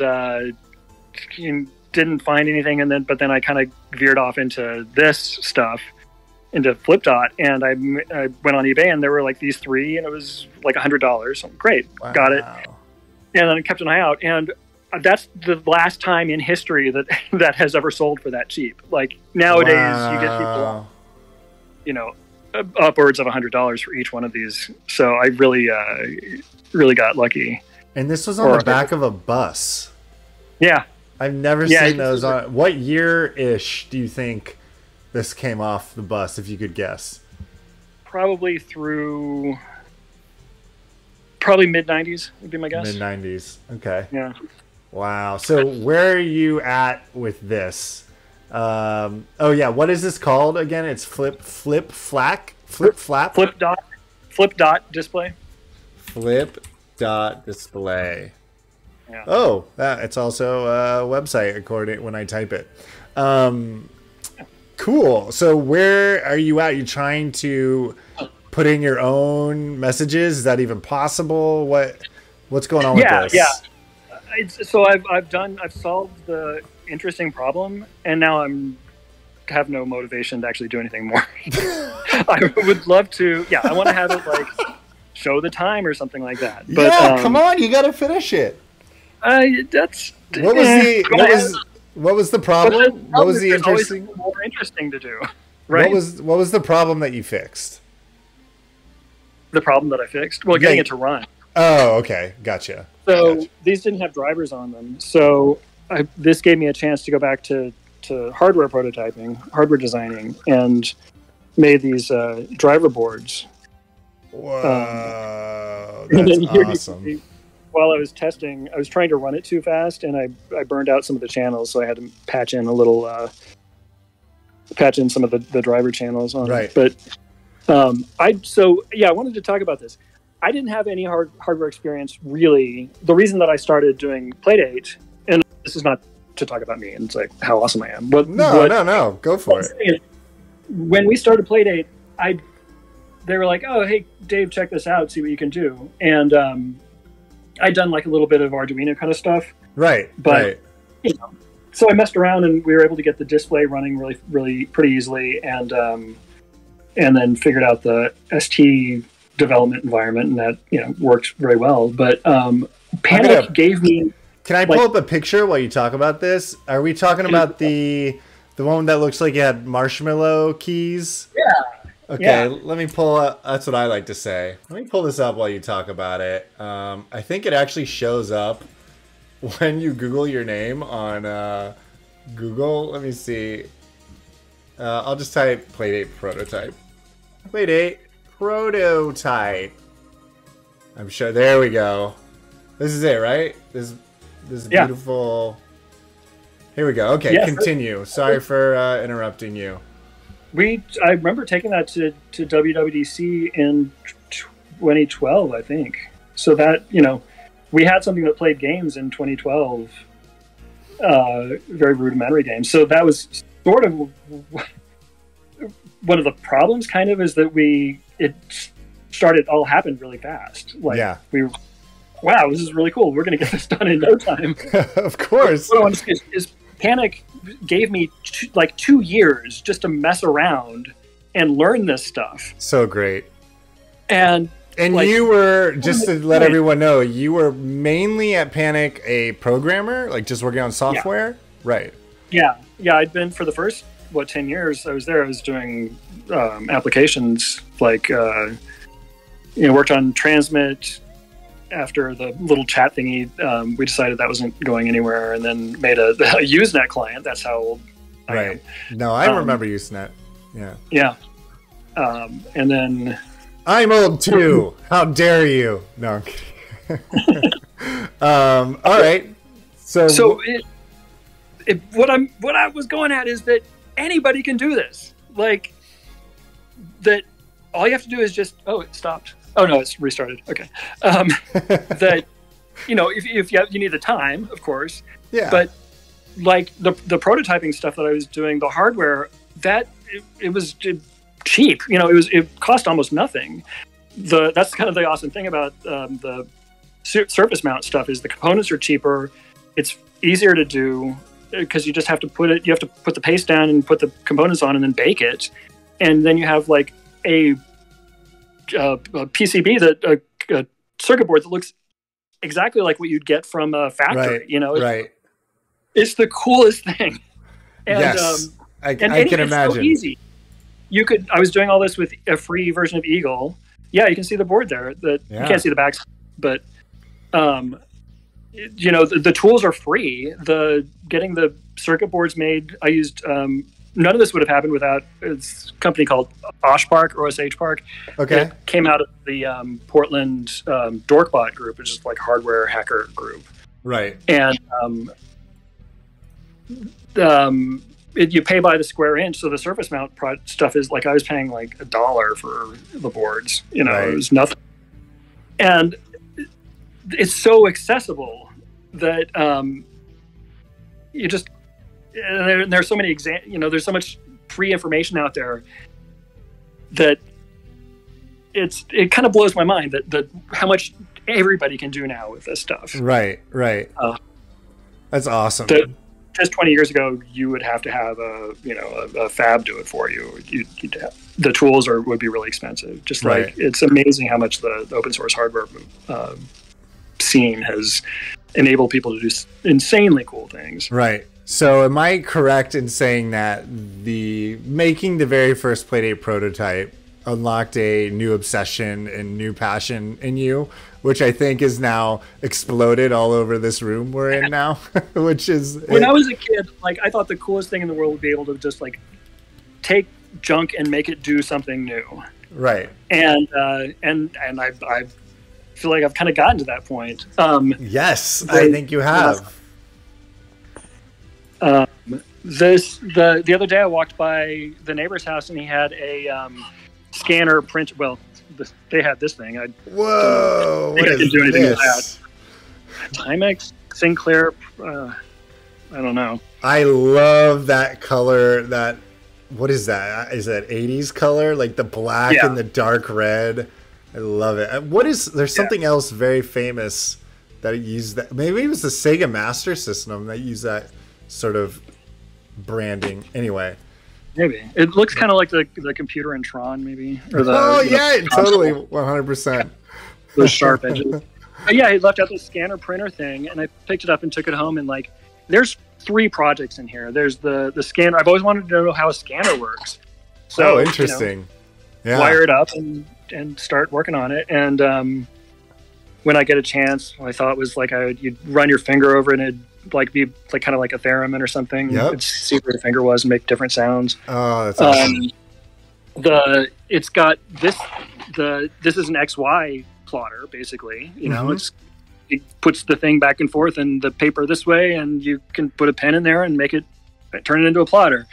didn't find anything. But then I kind of veered off into this stuff, into Flip Dot, and I went on eBay, and there were like these 3, and it was like $100. Great, wow. Got it. And then I kept an eye out, and that's the last time in history that has ever sold for that cheap. Like nowadays, you get people, upwards of $100 for each one of these. So I really got lucky. And this was on the back of a bus. Yeah, I've never seen those on. What year-ish do you think this came off the bus, if you could guess? Probably mid-90s would be my guess. Mid-90s. Okay. Yeah. Wow. So where are you at with this? What is this called again? It's flip dot display. Flip dot display. Yeah. Oh, it's also a website according when I type it. Cool. So where are you at? You trying to put in your own messages? Is that even possible? What's going on with this? So I've solved the interesting problem, and now have no motivation to actually do anything more. I would love to. Yeah, I want to have it like show the time or something like that. But come on, you got to finish it. That's what was the problem? What was the interesting? More interesting to do, right? What was the problem that you fixed? The problem that I fixed? Well, getting it to run. Oh, okay, gotcha. So these didn't have drivers on them. So this gave me a chance to go back to hardware prototyping, hardware designing, and made these driver boards. Whoa, that's awesome. While I was testing, I was trying to run it too fast, and I burned out some of the channels, so I had to patch in some of the driver channels on it. But I wanted to talk about this. I didn't have any hardware experience, really. The reason that I started doing Playdate, and this is not to talk about me and it's like how awesome I am. But no, go for it. When we started Playdate, they were like, "Oh, hey, Dave, check this out, see what you can do." And I'd done like a little bit of Arduino kind of stuff. Right. But you know, so I messed around and we were able to get the display running really, really pretty easily, and then figured out the ST development environment, and that worked very well. But Panic gave me. Can I pull up a picture while you talk about this? Are we talking about the one that looks like it had marshmallow keys? Yeah. Okay, let me pull up. That's what I like to say. Let me pull this up while you talk about it. I think it actually shows up when you Google your name on Google. Let me see. I'll just type Playdate prototype. Playdate prototype. I'm sure. There we go. This is it, right? This is beautiful. Here we go. Okay, continue. Sorry for interrupting you. I remember taking that to WWDC in 2012, I think. So that, we had something that played games in 2012, very rudimentary games. So that was sort of one of the problems, kind of, is that it all happened really fast. Wow, this is really cool. We're going to get this done in no time. Of course. What I want to say is Panic gave me 2 years just to mess around and learn this stuff. So great. And you were, just to let everyone know, you were mainly at Panic a programmer, like just working on software? Yeah. Right. Yeah. I'd been for the first, 10 years I was there. I was doing applications like, worked on Transmit. After the little chat thingy, we decided that wasn't going anywhere, and then made a Usenet client. That's how old I am. No, I remember Usenet. Yeah. Yeah. And then... I'm old too. How dare you? No. All right. So what I was going at is that anybody can do this. Like, that all you have to do is just... Oh, it stopped. Oh no, it's restarted. Okay. That if you need the time, of course. Yeah. But like the prototyping stuff that I was doing, the hardware that it was cheap. It cost almost nothing. That's kind of the awesome thing about the surface mount stuff is the components are cheaper. It's easier to do because you just have to put the paste down and put the components on and then bake it, and then you have like a PCB, a circuit board that looks exactly like what you'd get from a factory. Right. It's the coolest thing. And, yes, I can imagine. It's so easy. I was doing all this with a free version of Eagle. Yeah, you can see the board there. You can't see the back, but the tools are free. Getting the circuit boards made, I used. None of this would have happened without this company called OSH Park or OSH Park. Okay. It came out of the Portland Dorkbot group, which is like a hardware hacker group. Right. And you pay by the square inch. So the surface mount stuff is like I was paying like $1 for the boards. Right. It was nothing. And it's so accessible that you just... And there's so many there's so much free information out there that it kind of blows my mind that how much everybody can do now with this stuff. Right. That's awesome. Just 20 years ago, you would have to have a fab do it for you. You'd have, the tools would be really expensive. Just like it's amazing how much the open source hardware scene has enabled people to do insanely cool things. Right. So am I correct in saying that making the very first Playdate prototype unlocked a new obsession and new passion in you, which I think is now exploded all over this room we're in now, which is... When I was a kid, like, I thought the coolest thing in the world would be able to just, like, take junk and make it do something new. Right. And I feel like I've kind of gotten to that point. Yes, I think you have. The other day I walked by the neighbor's house and he had a scanner print. Well, they had this thing. Whoa! What is do anything this? With that. Timex, Sinclair. I don't know. I love that color. What is that? Is that 80s color? Like the black and the dark red. I love it. There's something else very famous that used that. Maybe it was the Sega Master System that used that sort of branding. Anyway. Maybe. It looks kind of like the computer in Tron, maybe. Or Totally, 100%. Those sharp edges. But yeah, he left out the scanner printer thing, and I picked it up and took it home, and like, there's 3 projects in here. There's the scanner. I've always wanted to know how a scanner works. So, interesting. Wire it up and start working on it. And when I get a chance, I thought it was like you'd run your finger over it and it'd like be like kind of like a theremin or something. Yep. It'd see where your finger was and make different sounds. Oh, that's awesome. It's got this is an XY plotter, basically. You know, it puts the thing back and forth and the paper this way, and you can put a pen in there and turn it into a plotter.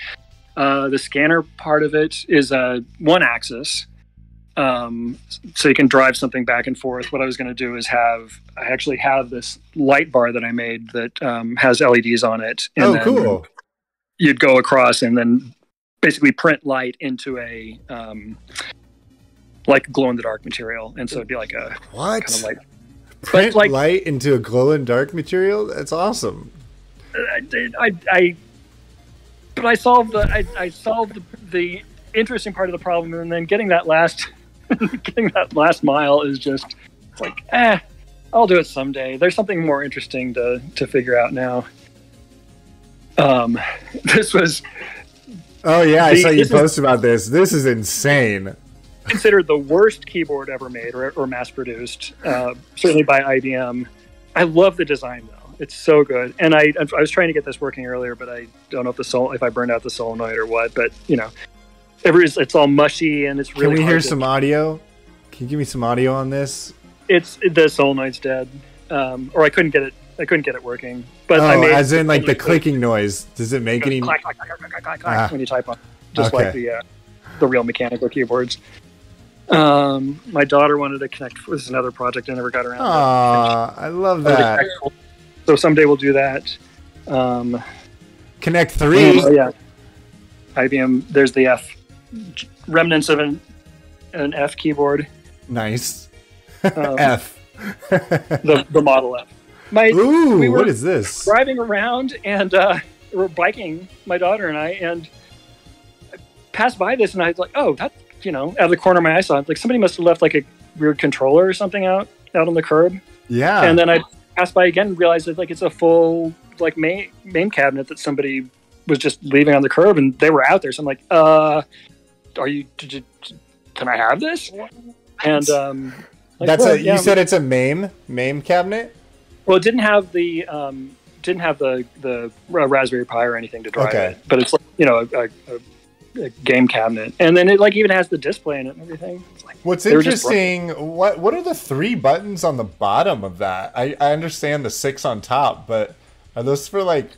The scanner part of it is one axis. So you can drive something back and forth. What I was going to do is I actually have this light bar that I made that has LEDs on it. And then cool. You'd go across and then basically print light into a like glow in the dark material. And so it'd be like a what? Kind of like print light into a glow in dark material? That's awesome. But I solved the interesting part of the problem, and then getting that last mile is just like, I'll do it someday. There's something more interesting to figure out now. This was... Oh, yeah, I saw you post about this. This is insane. Considered the worst keyboard ever made or mass-produced, certainly by IBM. I love the design, though. It's so good. And I was trying to get this working earlier, but I don't know if I burned out the solenoid or what. But, you know, it's all mushy and it's really Can we hear some audio? Can you give me some audio on this? The solenoid's dead. Or I couldn't get it working. But as in like the clicking noise. Does it make any... Clack, clack, clack, clack, clack, clack, when you type on it. Just like the real mechanical keyboards. My daughter wanted to connect. This is another project I never got around to. I love that. So someday we'll do that. Connect 3. Yeah. IBM. There's the F. Remnants of an F keyboard. Nice. F. the Model F. What is this? Driving around and we're biking, my daughter and I, and I passed by this and I was like, oh, that, out of the corner of my eye, I saw like somebody must have left like a weird controller or something out on the curb. Yeah. And then I passed by again and realized that like it's a full like main cabinet that somebody was just leaving on the curb and they were out there. So I'm like, can I have this? And you said it's a MAME cabinet? Well, it didn't have the Raspberry Pi or anything to drive it, but it's like, a game cabinet, and then it like even has the display in it and everything. It's like, what's interesting, what are the 3 buttons on the bottom of that? I understand the 6 on top, but are those for like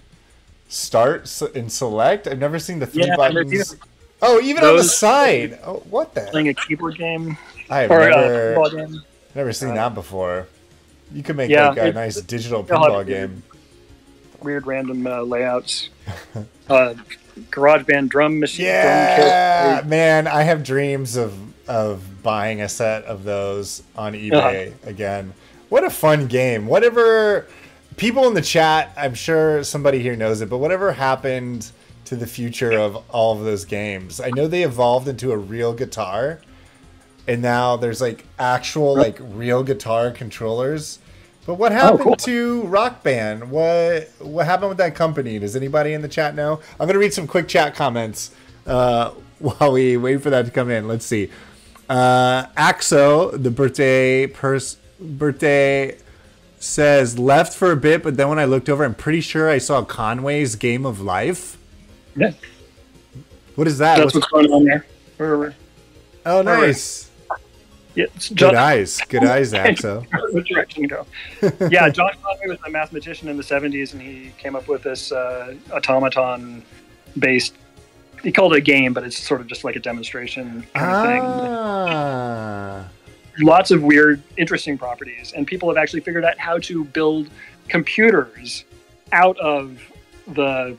start and select? I've never seen the 3 buttons. Even on the side. Oh, what the? Playing a keyboard game. I have never seen that before. You could make like a nice digital pinball game. Weird random layouts. GarageBand drum machine. Yeah, man, I have dreams of of buying a set of those on eBay again. What a fun game. Whatever, people in the chat, I'm sure somebody here knows it, but whatever happened to the future of all of those games? I know they evolved into a real guitar, and now there's like actual like real guitar controllers. But what happened to Rock Band? What happened with that company? Does anybody in the chat know? I'm going to read some quick chat comments while we wait for that to come in. Let's see. Axo, the birthday says, left for a bit, but then when I looked over, I'm pretty sure I saw Conway's Game of Life. Yeah. What is that? That's what's going on there. Oh, nice. Yeah, good eyes, Axo. What direction to go? Yeah, John Conway was a mathematician in the 70s, and he came up with this automaton-based. He called it a game, but it's sort of just like a demonstration kind of thing. Lots of weird, interesting properties, and people have actually figured out how to build computers out of the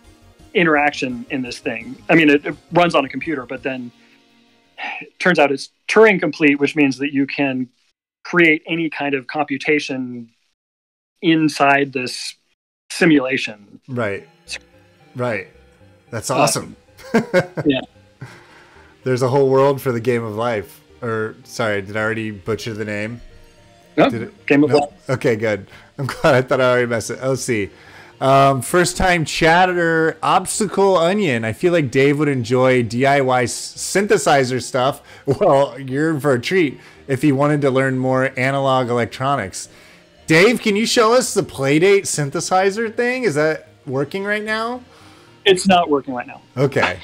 interaction in this thing. I mean, it runs on a computer, but then it turns out it's Turing complete, which means that you can create any kind of computation inside this simulation. Right. That's awesome. Yeah. There's a whole world for the Game of Life. Or, sorry, did I already butcher the name? No, Game of Life. Okay, good. I'm glad. I thought I already messed it. Let's see. First time chatter, Obstacle Onion. I feel like Dave would enjoy DIY synthesizer stuff. Well, you're in for a treat if he wanted to learn more analog electronics. Dave, can you show us the Playdate synthesizer thing? Is that working right now? It's not working right now. Okay.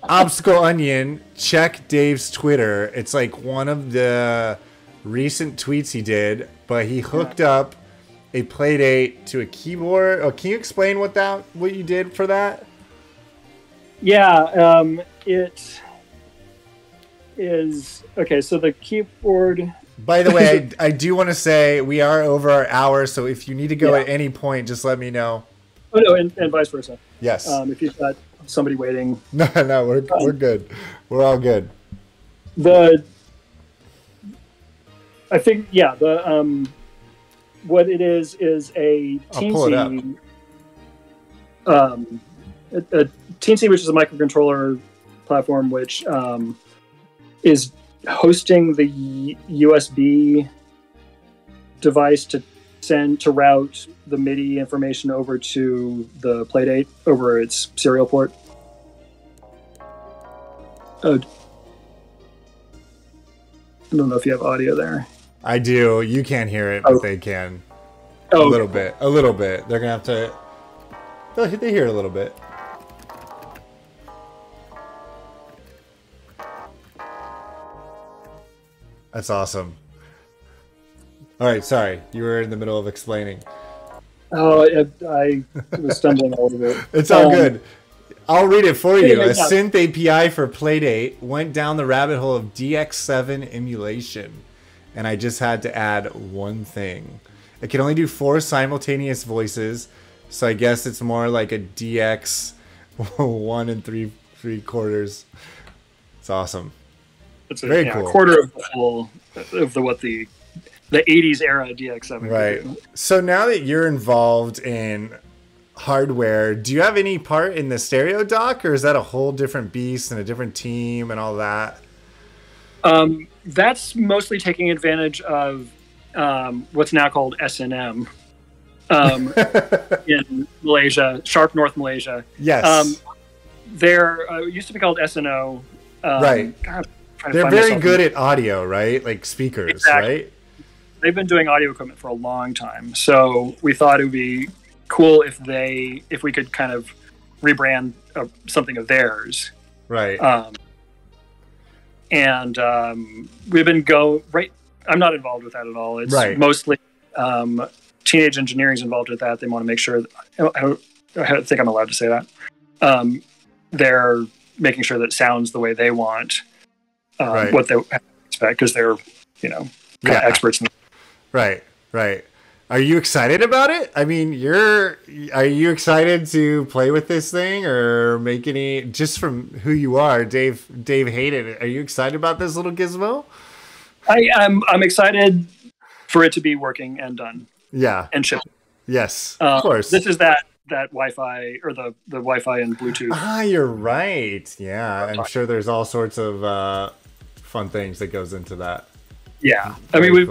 Obstacle Onion, check Dave's Twitter. It's like one of the recent tweets he did, but he hooked up a Playdate to a keyboard. Oh, can you explain what you did for that? Yeah, it is okay. So the keyboard. By the way, I do want to say we are over our hour, so if you need to go at any point, just let me know. Oh no, and vice versa. Yes. If you've got somebody waiting. No, we're good. We're all good. I think what it is a Teensy. A Teensy, which is a microcontroller platform, which is hosting the USB device to route the MIDI information over to the Playdate over its serial port. Oh, I don't know if you have audio there. I do. You can't hear it, but they can. A little bit. They're gonna have to. They hear it a little bit. That's awesome. All right, sorry. You were in the middle of explaining. Oh, I was stumbling a little bit. It's all good. I'll read it for you. A synth API for Playdate went down the rabbit hole of DX7 emulation, and I just had to add one thing. It can only do 4 simultaneous voices, so I guess it's more like a DX 1 3/4. It's awesome. It's very cool. A quarter of the whole of the 80s era DX7. Right. So now that you're involved in hardware, do you have any part in the stereo dock, or is that a whole different beast and a different team and all that? That's mostly taking advantage of what's now called S&M in Malaysia, Sharp North Malaysia. Yes. It used to be called S&O. Right. God, they're very good at audio, right? Like speakers, exactly. Right? They've been doing audio equipment for a long time, so we thought it would be cool if we could kind of rebrand something of theirs, right? We've been I'm not involved with that at all. It's mostly Teenage Engineering's involved with that. They want to make sure I think I'm allowed to say that. They're making sure that it sounds the way they want, what they expect, because they're experts in. Right. Are you excited about it? I mean, are you excited to play with this thing or make any, just from who you are, Dave Hayden, are you excited about this little gizmo? I'm excited for it to be working and done. Yeah. And shipped. Yes, of course. This is that Wi-Fi, or the Wi-Fi and Bluetooth. Ah, you're right. Yeah, I'm sure there's all sorts of fun things that goes into that. Yeah. I mean, it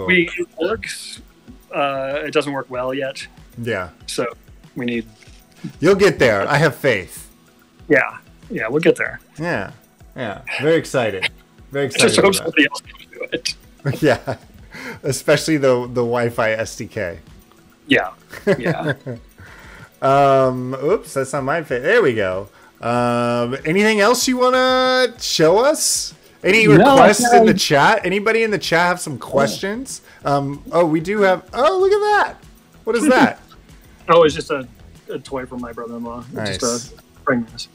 works. It doesn't work well yet. Yeah. So we need. You'll get there. I have faith. Yeah. Yeah, we'll get there. Yeah. Yeah. Very excited. Very excited. Just hope somebody else can do it. Yeah. Especially the Wi-Fi SDK. Yeah. Yeah. Oops, that's not my faith. There we go. Anything else you want to show us? Any requests in the chat? Anybody in the chat have some questions? Oh, we do have. Oh, look at that. What is that? Oh, it's just a toy from my brother-in-law. Nice. Just a spring mask.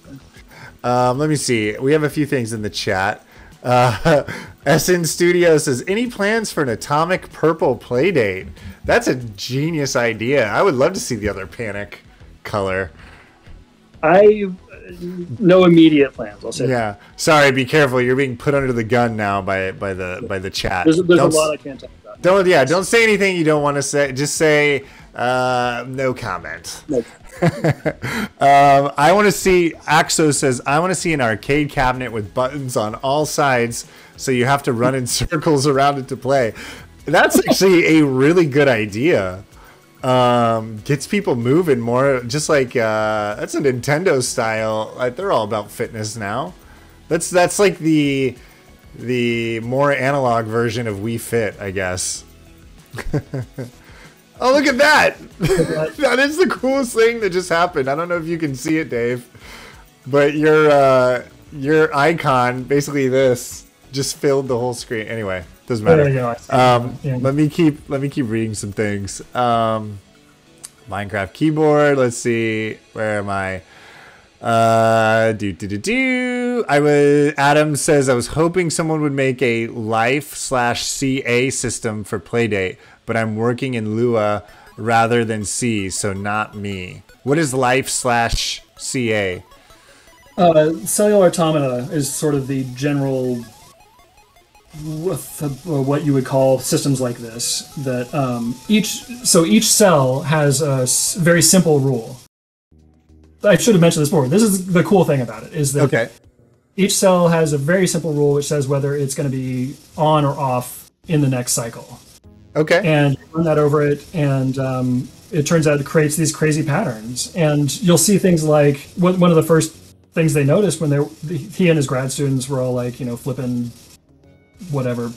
Let me see. We have a few things in the chat. SN Studio says, any plans for an atomic purple playdate? That's a genius idea. I would love to see the other Panic color. No immediate plans, I'll say. Yeah. Sorry, be careful. You're being put under the gun now by the chat. There's a lot I can't talk about. Don't say anything you don't want to say. Just say no comment. Nope. I want to see. Axo says, I want to see an arcade cabinet with buttons on all sides, so you have to run in circles around it to play. That's actually a really good idea. Gets people moving more. Just like that's a Nintendo style. They're all about fitness now. That's like the more analog version of Wii Fit, I guess. Oh, look at that! That is the coolest thing that just happened. I don't know if you can see it, Dave, but your icon, basically this, just filled the whole screen. Anyway, doesn't matter. Let me keep reading some things. Minecraft keyboard. Let's see. Where am I? Adam says, I was hoping someone would make a Life/CA system for Playdate, but I'm working in Lua rather than C, so not me. What is Life/CA? Cellular automata is sort of the general, what you would call systems like this. That each cell has a very simple rule. I should have mentioned this before. This is the cool thing about it, is that each cell has a very simple rule which says whether it's going to be on or off in the next cycle. Okay. And you run that over it, and it turns out it creates these crazy patterns. And you'll see things like, one of the first things they noticed when he and his grad students were all like, flipping whatever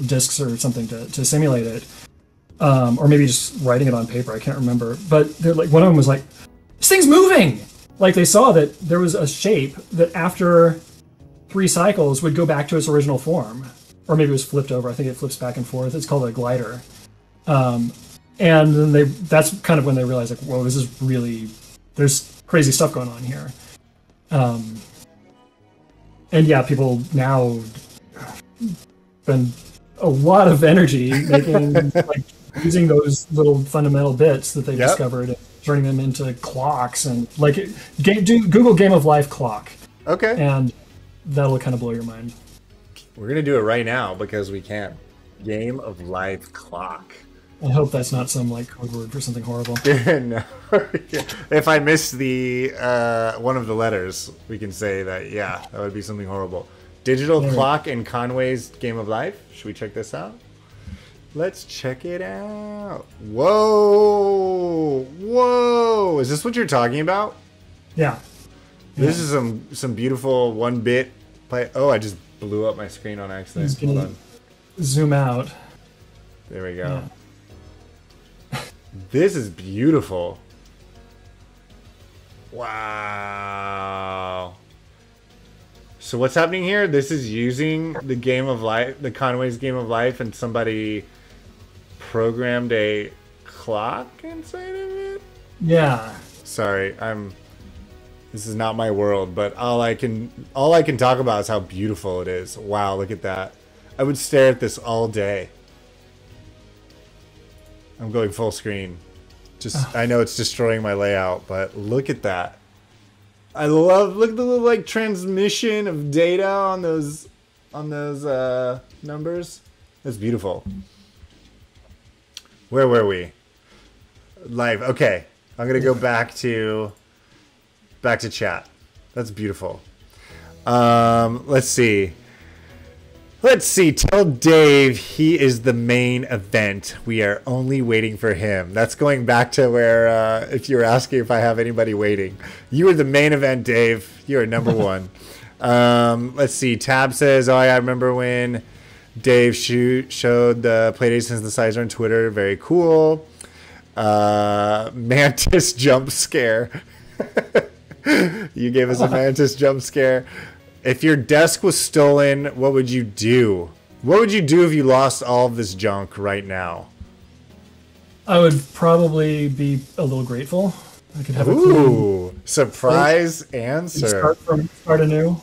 disks or something to simulate it, or maybe just writing it on paper. I can't remember. But they're like, one of them was like, this thing's moving! Like, they saw that there was a shape that after 3 cycles would go back to its original form. Or maybe it was flipped over. I think it flips back and forth. It's called a glider. And then that's kind of when they realized, like, whoa, this is really, there's crazy stuff going on here. And yeah, people now spend a lot of energy making, like, using those little fundamental bits that they discovered, and turning them into clocks, and like, Google Game of Life clock. Okay. And that'll kind of blow your mind. We're going to do it right now because we can. Game of Life clock. I hope that's not some like code word for something horrible. No. If I miss the one of the letters, we can say that, yeah, that would be something horrible. Digital clock in Conway's Game of Life. Should we check this out? Let's check it out. Whoa. Whoa. Is this what you're talking about? Yeah. This is some beautiful 1-bit play. Oh, I just blew up my screen on accident. Hold on. Zoom out. There we go. Yeah. This is beautiful. Wow. So what's happening here? This is using the Game of Life, the Conway's Game of Life, and somebody programmed a clock inside of it? Yeah. Sorry, this is not my world, but all I can talk about is how beautiful it is. Wow, look at that. I would stare at this all day. I'm going full screen. Just I know it's destroying my layout, but look at that. Look at the little like transmission of data on those numbers. That's beautiful. Where were we? Live. Okay. I'm going to go back to chat. That's beautiful. Let's see. Tell Dave he is the main event. We are only waiting for him. That's going back to where, if you were asking if I have anybody waiting. You are the main event, Dave. You are number one. Let's see. Tab says, oh, yeah, I remember when Dave showed the Playdate synthesizer on Twitter. Very cool. Mantis jump scare. You gave us a Mantis jump scare. If your desk was stolen, what would you do? What would you do if you lost all of this junk right now? I would probably be a little grateful. I could have a surprise answer. Start anew.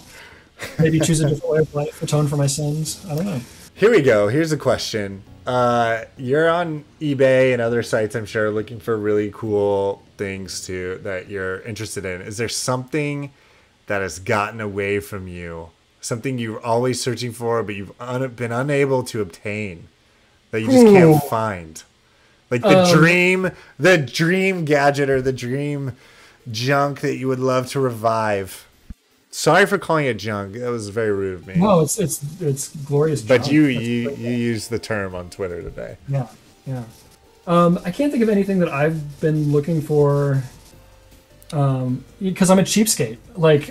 Maybe choose a different way of life, atone for my sins. I don't know. Here we go. Here's a question. You're on eBay and other sites, I'm sure, looking for really cool things that you're interested in. Is there something that has gotten away from you? Something you're always searching for, but you've been unable to obtain, that you just can't find? Like the dream gadget or the dream junk that you would love to revive. Sorry for calling it junk. That was very rude of me. No, it's glorious junk. But you used the term on Twitter today. Yeah. I can't think of anything that I've been looking for. Because I'm a cheapskate. Like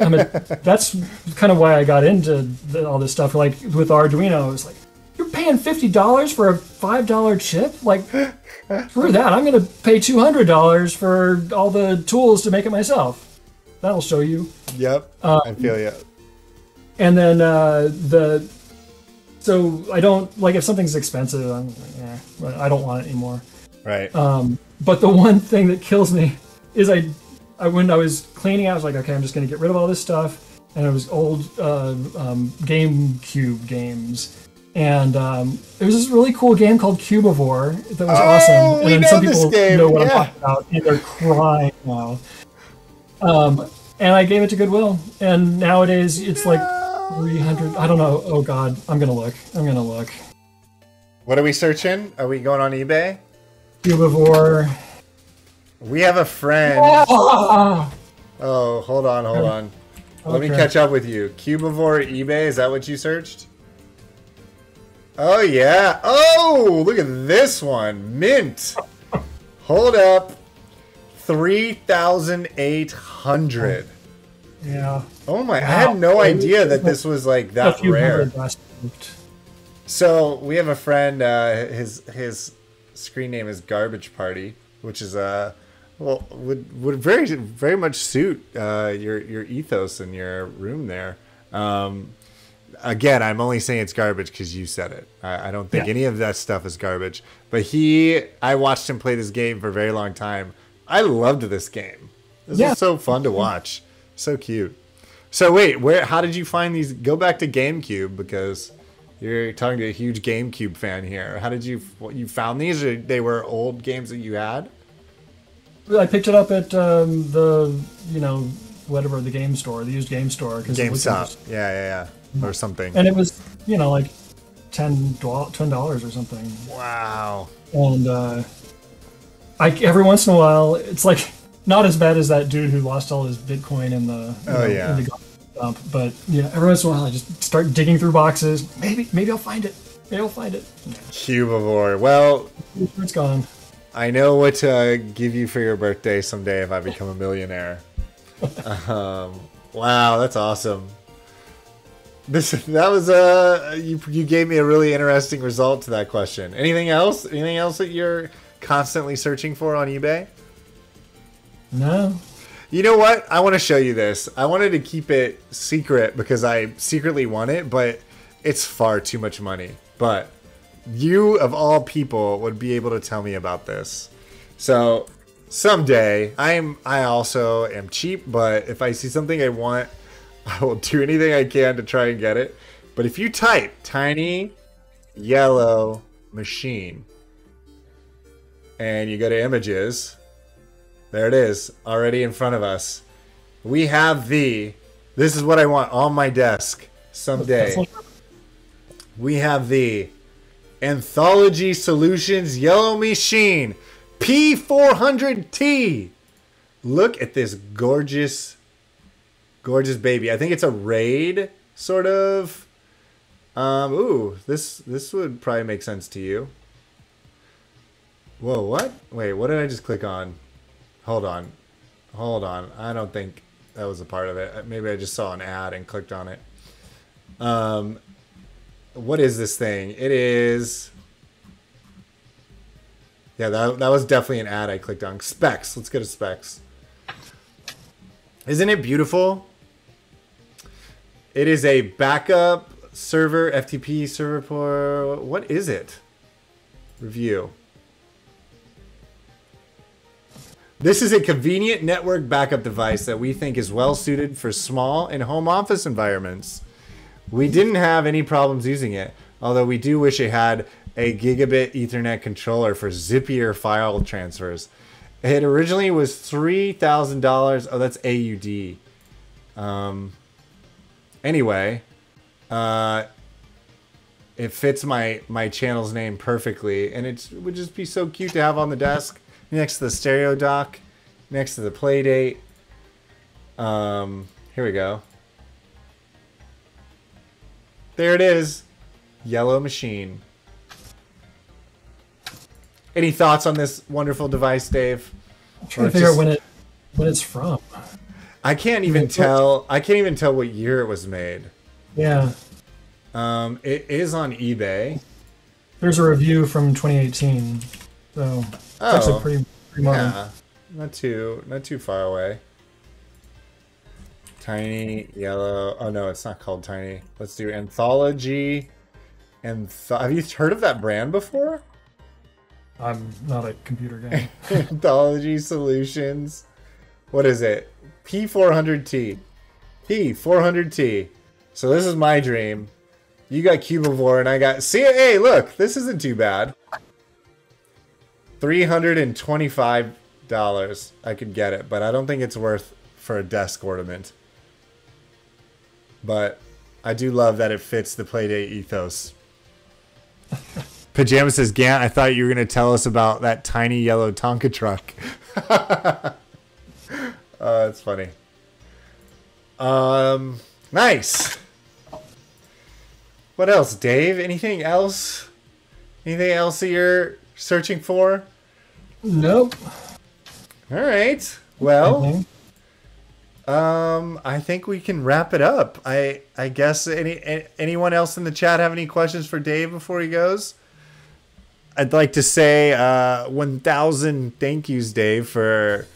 that's kind of why I got into all this stuff. Like with Arduino, it's like, you're paying $50 for a $5 chip? Like, screw that. I'm going to pay $200 for all the tools to make it myself. That'll show you. Yep, I feel you. And then so I don't, like, if something's expensive, I don't want it anymore. Right. But the one thing that kills me is when I was cleaning out, I was like, okay, I'm just going to get rid of all this stuff. And it was old GameCube games. And there was this really cool game called Cubivore that was awesome. And then some people know what I'm talking about, and they're crying now. And I gave it to Goodwill, and nowadays it's like 300. I don't know. Oh God, I'm gonna look. What are we searching? Are we going on eBay? Cubivore. We have a friend. Oh, hold on. Okay. Let me catch up with you. Cubivore eBay. Is that what you searched? Oh yeah. Oh, look at this one. Mint. Hold up. 3,800. Yeah. Oh my! Wow. I had no idea that this was like that rare. So we have a friend. His screen name is Garbage Party, which is would very much suit your ethos in your room there. Again, I'm only saying it's garbage because you said it. I don't think any of that stuff is garbage. But I watched him play this game for a very long time. I loved this game. This was so fun to watch. So cute. So wait, how did you find these? Go back to GameCube, because you're talking to a huge GameCube fan here. How did you found these? Or they were old games that you had? I picked it up at the game store, the used game store. GameStop. Yeah. Or something. And it was, like $10 or something. Wow. And every once in a while, it's like not as bad as that dude who lost all his Bitcoin in the in the dump. But every once in a while, I just start digging through boxes. Maybe I'll find it. Cubivore. Well, it's gone. I know what to give you for your birthday someday if I become a millionaire. Wow, that's awesome. That was you gave me a really interesting result to that question. Anything else? Anything else that you're constantly searching for on eBay? No. You know what? I want to show you this. I wanted to keep it secret because I secretly want it, but it's far too much money. But you, of all people, would be able to tell me about this. So someday, I also am cheap, but if I see something I want, I will do anything I can to try and get it. But if you type tiny yellow machine, and you go to images, there it is, already in front of us. We have this is what I want on my desk someday. We have the Anthology Solutions Yellow Machine P400T. Look at this gorgeous baby. I think it's a raid sort of. Ooh, this would probably make sense to you. Whoa, what? Wait, what did I just click on? Hold on. I don't think that was a part of it. Maybe I just saw an ad and clicked on it. What is this thing? It is... Yeah, that was definitely an ad I clicked on. Specs. Let's go to specs. Isn't it beautiful? It is a backup server, FTP server port. What is it? Review. This is a convenient network backup device that we think is well suited for small and home office environments. We didn't have any problems using it, although we do wish it had a gigabit Ethernet controller for zippier file transfers. It originally was $3,000. Oh, that's AUD. Anyway, it fits my channel's name perfectly, and it would just be so cute to have on the desk next to the stereo dock, next to the Playdate. Here we go. There it is. Yellow Machine. Any thoughts on this wonderful device, Dave? I'm trying to figure out when it's from. I can't even tell. I can't even tell what year it was made. Yeah. It is on eBay. There's a review from 2018. So it's actually pretty modern. Yeah. Not too far away. Tiny yellow. Oh no, it's not called Tiny. Let's do Anthology. Have you heard of that brand before? I'm not a computer guy. Anthology Solutions. What is it? P400T. P400T. So this is my dream. You got Cubivore and I got... See, hey, look. This isn't too bad. $325. I could get it, but I don't think it's worth for a desk ornament. But I do love that it fits the Playdate ethos. Pajama says, Gant, I thought you were going to tell us about that tiny yellow Tonka truck. That's funny. Nice. What else, Dave? Anything else? Anything else that you're searching for? Nope. All right. Well, I think we can wrap it up. I guess anyone else in the chat have any questions for Dave before he goes? I'd like to say 1,000 thank yous, Dave, for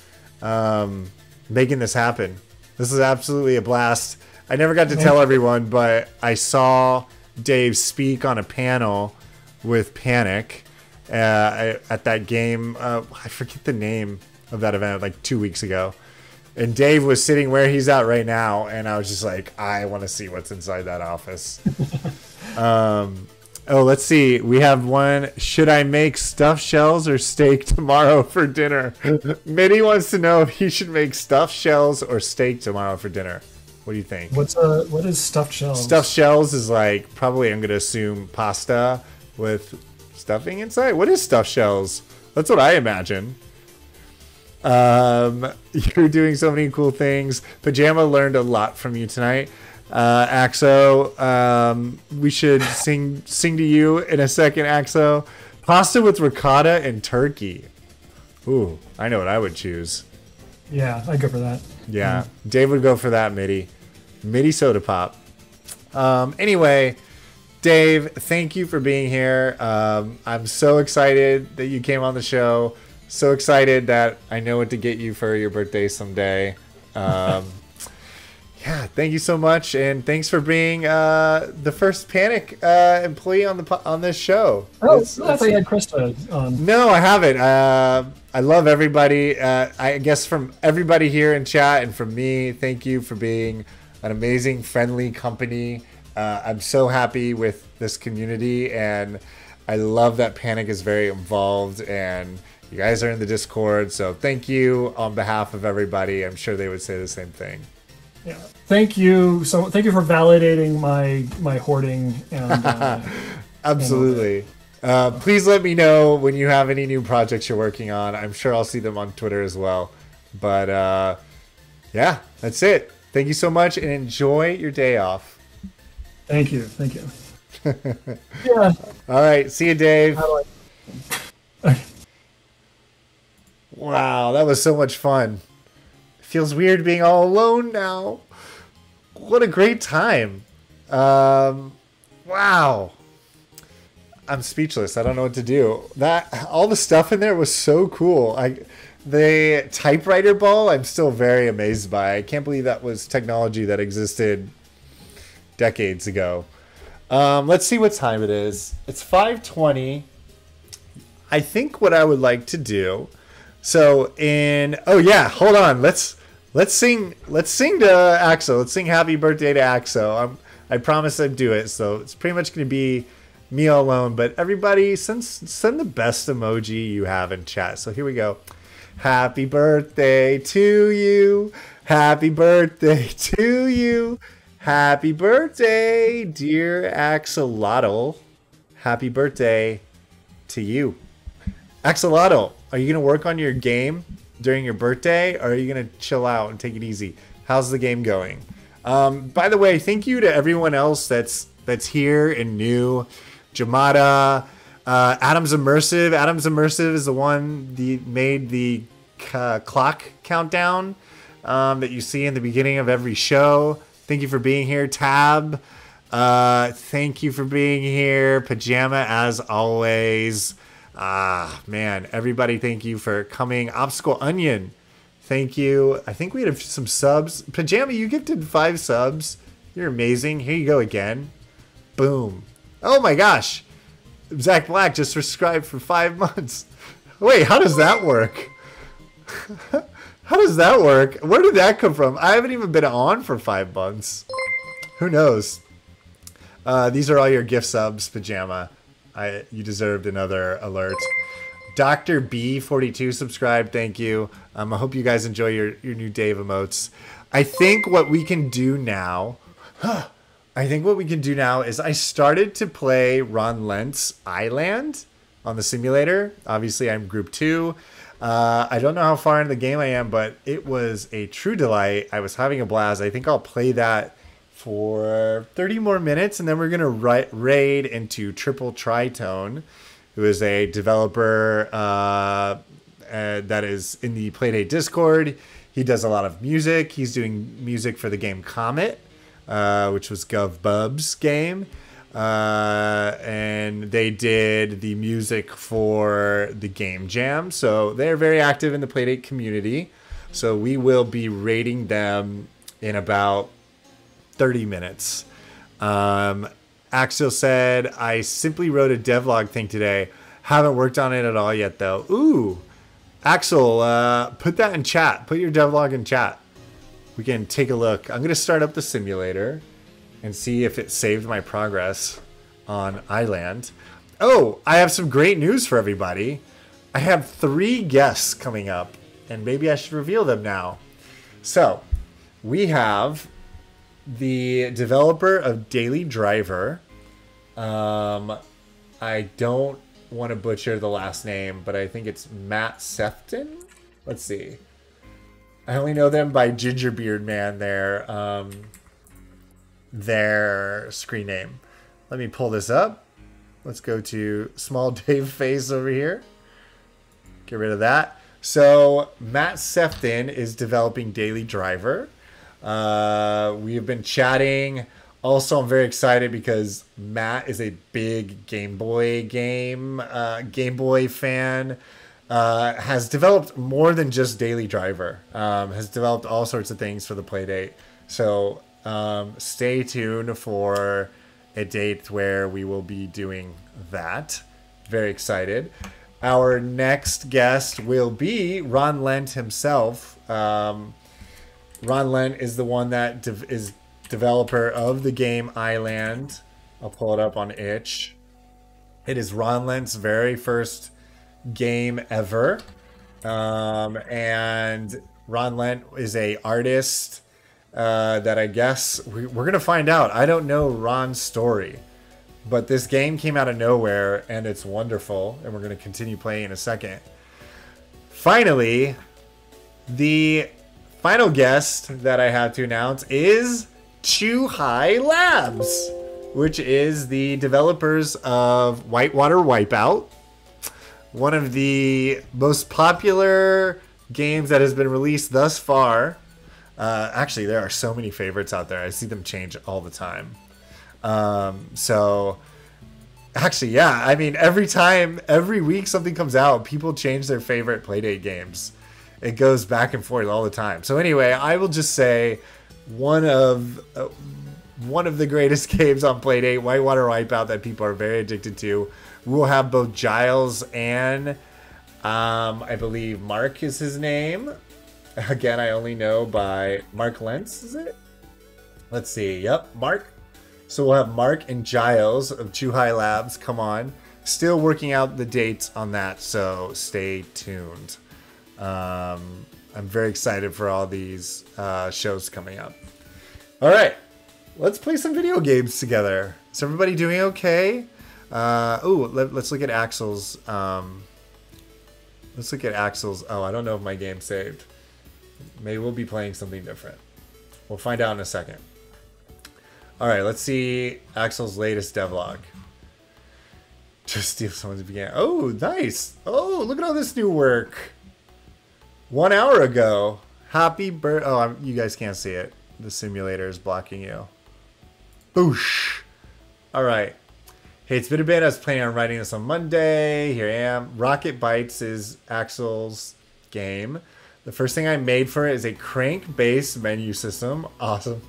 making this happen. This is absolutely a blast. I never got to tell everyone, but I saw Dave speak on a panel with Panic at that game. I forget the name of that event, like 2 weeks ago. And Dave was sitting where he's at right now, and I was just like, I want to see what's inside that office. Oh, let's see. We have one. Should I make stuffed shells or steak tomorrow for dinner? Mitty wants to know if he should make stuffed shells or steak tomorrow for dinner. What do you think? What is stuffed shells? Stuffed shells is like, probably I'm going to assume pasta with stuffing inside. What is stuffed shells? That's what I imagine. You're doing so many cool things. Pajama learned a lot from you tonight. Axo, we should sing to you in a second, Axo. Pasta with ricotta and turkey. Ooh, I know what I would choose. Yeah, I'd go for that. Yeah, Dave would go for that, Mitty soda pop. Anyway, Dave, thank you for being here. I'm so excited that you came on the show. So excited that I know what to get you for your birthday someday. Yeah, thank you so much, and thanks for being the first Panic employee on this show. Oh, I thought you had Krista on. No, I haven't. I love everybody. I guess from everybody here in chat and from me, thank you for being an amazing, friendly company. I'm so happy with this community, and I love that Panic is very involved and You guys are in the Discord, so thank you on behalf of everybody. I'm sure they would say the same thing. Yeah. Thank you. So thank you for validating my hoarding. And, absolutely. Please let me know when you have any new projects you're working on. I'm sure I'll see them on Twitter as well. But yeah, that's it. Thank you so much, and enjoy your day off. Thank you. Thank you. Yeah. All right. See you, Dave. Wow, that was so much fun. It feels weird being all alone now. What a great time. Wow. I'm speechless. I don't know what to do. All the stuff in there was so cool. The typewriter ball, I'm still very amazed by. I can't believe that was technology that existed decades ago. Let's see what time it is. It's 5:20. I think what I would like to do. So oh yeah, hold on. Let's sing to Axel. Let's sing happy birthday to Axel. I promise I'd do it. So it's pretty much going to be me all alone. But everybody, send the best emoji you have in chat. So here we go. Happy birthday to you. Happy birthday to you. Happy birthday, dear Axolotl. Happy birthday to you. Axolotl, are you going to work on your game during your birthday, or are you going to chill out and take it easy? How's the game going? By the way, thank you to everyone else that's here and new. Jamada, Adam's Immersive. Adam's Immersive is the one that made the clock countdown that you see in the beginning of every show. Thank you for being here. Tab, thank you for being here. Pajama, as always. Man, everybody, thank you for coming. Obstacle Onion, thank you. I think we had some subs. Pajama, you gifted 5 subs. You're amazing. Here you go again. Boom. Oh my gosh. Zach Black just subscribed for 5 months. Wait, how does that work? How does that work? Where did that come from? I haven't even been on for 5 months. Who knows? These are all your gift subs, Pajama. You deserved another alert. Dr. B42 subscribed. Thank you. I hope you guys enjoy your new Dave emotes. I think what we can do now... is I started to play Ron Lent's Island on the simulator. Obviously, I'm Group 2. I don't know how far into the game I am, but it was a true delight. I was having a blast. I think I'll play that for 30 more minutes, and then we're going to raid into Triple Tritone, who is a developer that is in the Playdate Discord. He does a lot of music. He's doing music for the game Comet, which was GovBub's game. And they did the music for the Game Jam. So they're very active in the Playdate community. So we will be rating them in about 30 minutes. Axel said, I simply wrote a devlog thing today. Haven't worked on it at all yet, though. Ooh, Axel, put that in chat. Put your devlog in chat. We can take a look. I'm going to start up the simulator and see if it saved my progress on Island. Oh, I have some great news for everybody. I have 3 guests coming up, and maybe I should reveal them now. So, we have the developer of Daily Driver. I don't want to butcher the last name, but I think it's Matt Sefton. Let's see. I only know them by Gingerbeard Man, their screen name. Let me pull this up. Let's go to Small Dave Face over here. Get rid of that. So Matt Sefton is developing Daily Driver. We have been chatting. Also, I'm very excited because Matt is a big Game Boy fan. Has developed more than just Daily Driver. Has developed all sorts of things for the Playdate. So stay tuned for a date where we will be doing that. Very excited. Our next guest will be Ron Lent himself. Ron Lent is the one that is developer of the game Island. I'll pull it up on itch. It is Ron Lent's very first game ever. And Ron Lent is a artist that I guess we're going to find out. I don't know Ron's story, but this game came out of nowhere and it's wonderful. And we're going to continue playing in a second. Finally, the final guest that I have to announce is Chuhai Labs, which is the developers of Whitewater Wipeout, one of the most popular games that has been released thus far. Actually, there are so many favorites out there. I see them change all the time. So, actually, yeah. I mean, every week something comes out, people change their favorite Playdate games. It goes back and forth all the time. So anyway, I will just say one of the greatest games on Playdate, Whitewater Wipeout, that people are very addicted to. We will have both Giles and I believe Mark is his name. Again, I only know by Mark Lentz, is it? Let's see. Yep, Mark. So we'll have Mark and Giles of Chuhai Labs come on. Still working out the dates on that, so stay tuned. I'm very excited for all these shows coming up. All right, let's play some video games together. Is everybody doing okay? Let's look at Axel's. Let's look at Axel's. Oh, I don't know if my game's saved. Maybe we'll be playing something different. We'll find out in a second. All right, let's see Axel's latest devlog. Just steal someone's began. Oh, nice. Oh, look at all this new work. 1 hour ago. Happy birthday. Oh, you guys can't see it. The simulator is blocking you. Boosh. All right. Hey, it's been a bit. I was planning on writing this on Monday. Here I am. Rocket Bites is Axel's game. The first thing I made for it is a crank-based menu system. Awesome.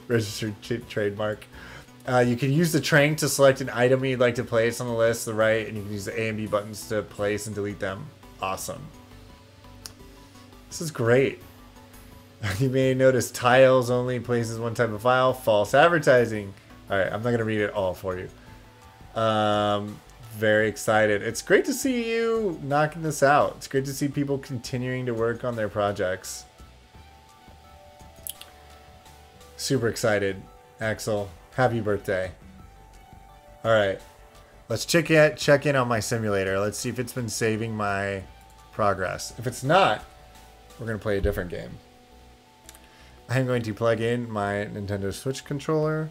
Registered trademark. You can use the crank to select an item you'd like to place on the list to the right, and you can use the A and B buttons to place and delete them. Awesome. This is great. You may notice tiles only places one type of file. False advertising. All right, I'm not going to read it all for you. Very excited. It's great to see you knocking this out. It's great to see people continuing to work on their projects. Super excited, Axel. Happy birthday. All right, let's check in on my simulator. Let's see if it's been saving my progress. If it's not, we're going to play a different game. I'm going to plug in my Nintendo Switch controller.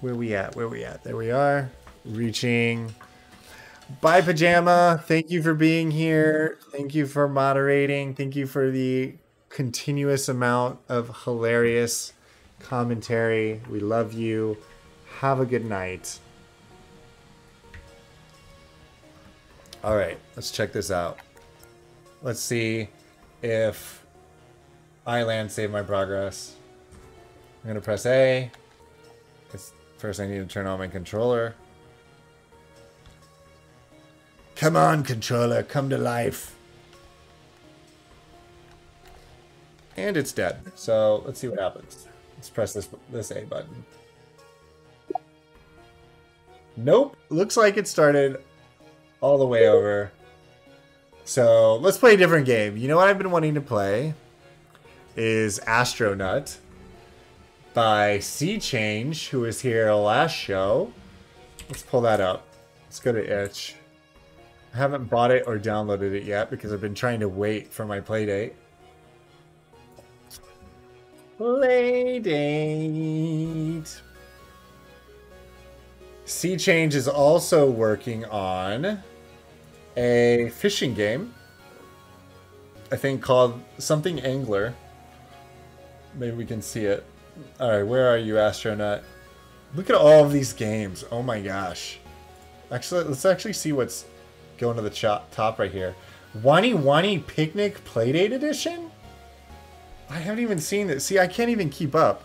Where we at? Where we at? There we are. Reaching. Bye, Pajama. Thank you for being here. Thank you for moderating. Thank you for the continuous amount of hilarious commentary. We love you. Have a good night. All right, let's check this out. Let's see if iLand saved my progress. I'm going to press A. First, I need to turn on my controller. Come on, controller, come to life. And it's dead. So let's see what happens. Let's press this A button. Nope. Looks like it started all the way over. So let's play a different game. You know what I've been wanting to play is Astronaut by Sea Change, who was here last show. Let's pull that up. Let's go to itch. I haven't bought it or downloaded it yet because I've been trying to wait for my Playdate. Playdate. Sea Change is also working on a fishing game, I think called something Angler. Maybe we can see it. Alright, where are you, Astronaut? Look at all of these games. Oh my gosh. Actually, let's actually see what's going to the top right here. Wani Wani Picnic Playdate Edition? I haven't even seen this. See, I can't even keep up.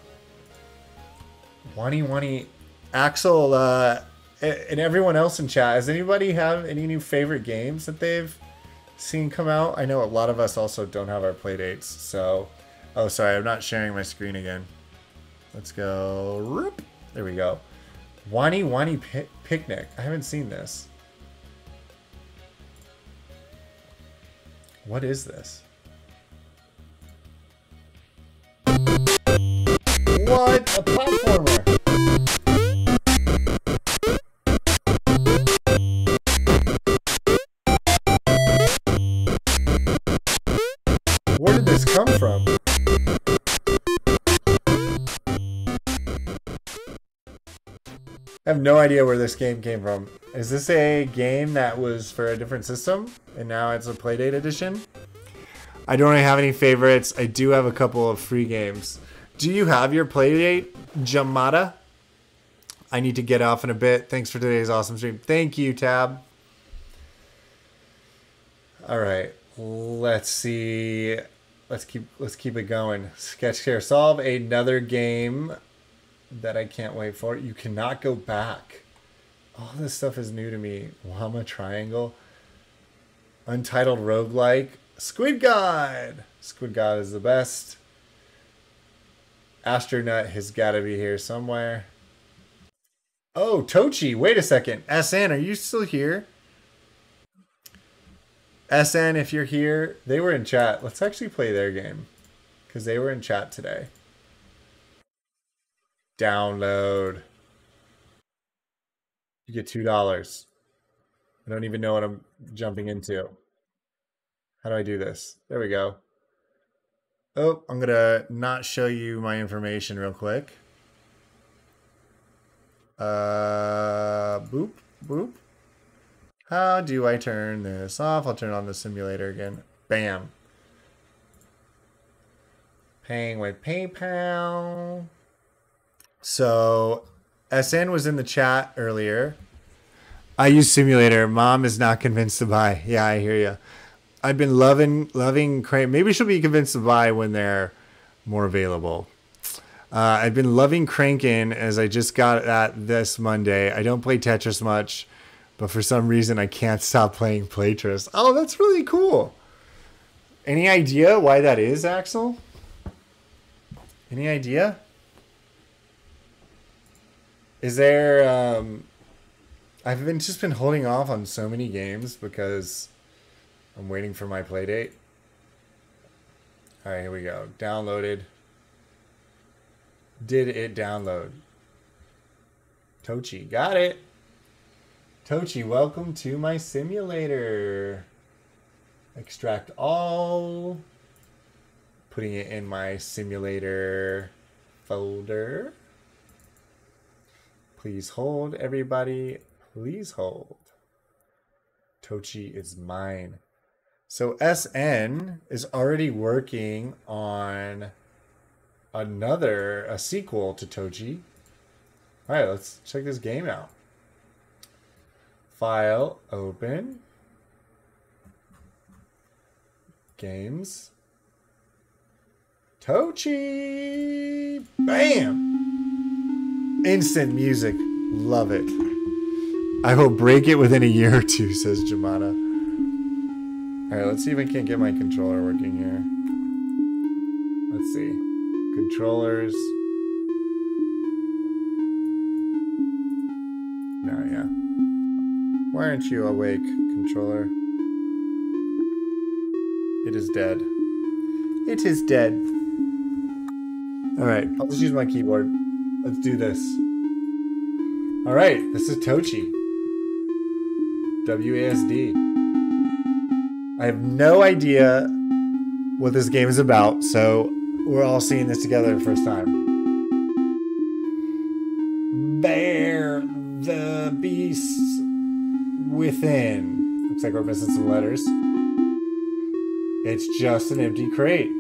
Wani Wani. Axel, and everyone else in chat, does anybody have any new favorite games that they've seen come out? I know a lot of us also don't have our Playdates, so... Oh, sorry, I'm not sharing my screen again. Let's go. There we go. Wani Wani Picnic. I haven't seen this. What is this? What? A platformer. Where did this come from? I have no idea where this game came from. Is this a game that was for a different system and now it's a Playdate edition? I don't really have any favorites. I do have a couple of free games. Do you have your Playdate, Jamada? I need to get off in a bit. Thanks for today's awesome stream. Thank you, Tab. All right, let's see. Let's keep it going. Sketch care. Solve another game that I can't wait for. You cannot go back. All this stuff is new to me. Llama Triangle. Untitled Roguelike. Squid God. Squid God is the best. Astronaut has got to be here somewhere. Oh, Tochi. Wait a second. SN, are you still here? SN, if you're here, they were in chat. Let's actually play their game because they were in chat today. Download. You get $2. I don't even know what I'm jumping into. How do I do this? There we go. Oh, I'm going to not show you my information real quick. Boop, boop. How do I turn this off? I'll turn on the simulator again. Bam. Paying with PayPal. So, SN was in the chat earlier. I use simulator. Mom is not convinced to buy. Yeah, I hear you. I've been loving Crank. Maybe she'll be convinced to buy when they're more available. I've been loving Crankin' as I just got that this Monday. I don't play Tetris much, but for some reason I can't stop playing Playtris. Oh, that's really cool. Any idea why that is, Axel? Any idea? Is there... I've just been holding off on so many games because I'm waiting for my Playdate. All right, here we go. Downloaded. Did it download? Tochi, got it. Tochi, welcome to my simulator. Extract all. Putting it in my simulator folder. Please hold, everybody. Please hold. Tochi is mine. So SN is already working on a sequel to Tochi. All right, let's check this game out. File, open. Games. Tochi! Bam! Instant music. Love it. I will break it within a year or two, says Jamada. All right, let's see if I can't get my controller working here. Let's see. Controllers. No, yeah. Why aren't you awake, controller? It is dead. It is dead. All right, I'll just use my keyboard. Let's do this. All right, this is Tochi. WASD. I have no idea what this game is about, so we're all seeing this together the first time. Bear the beasts within. Looks like we're missing some letters. It's just an empty crate.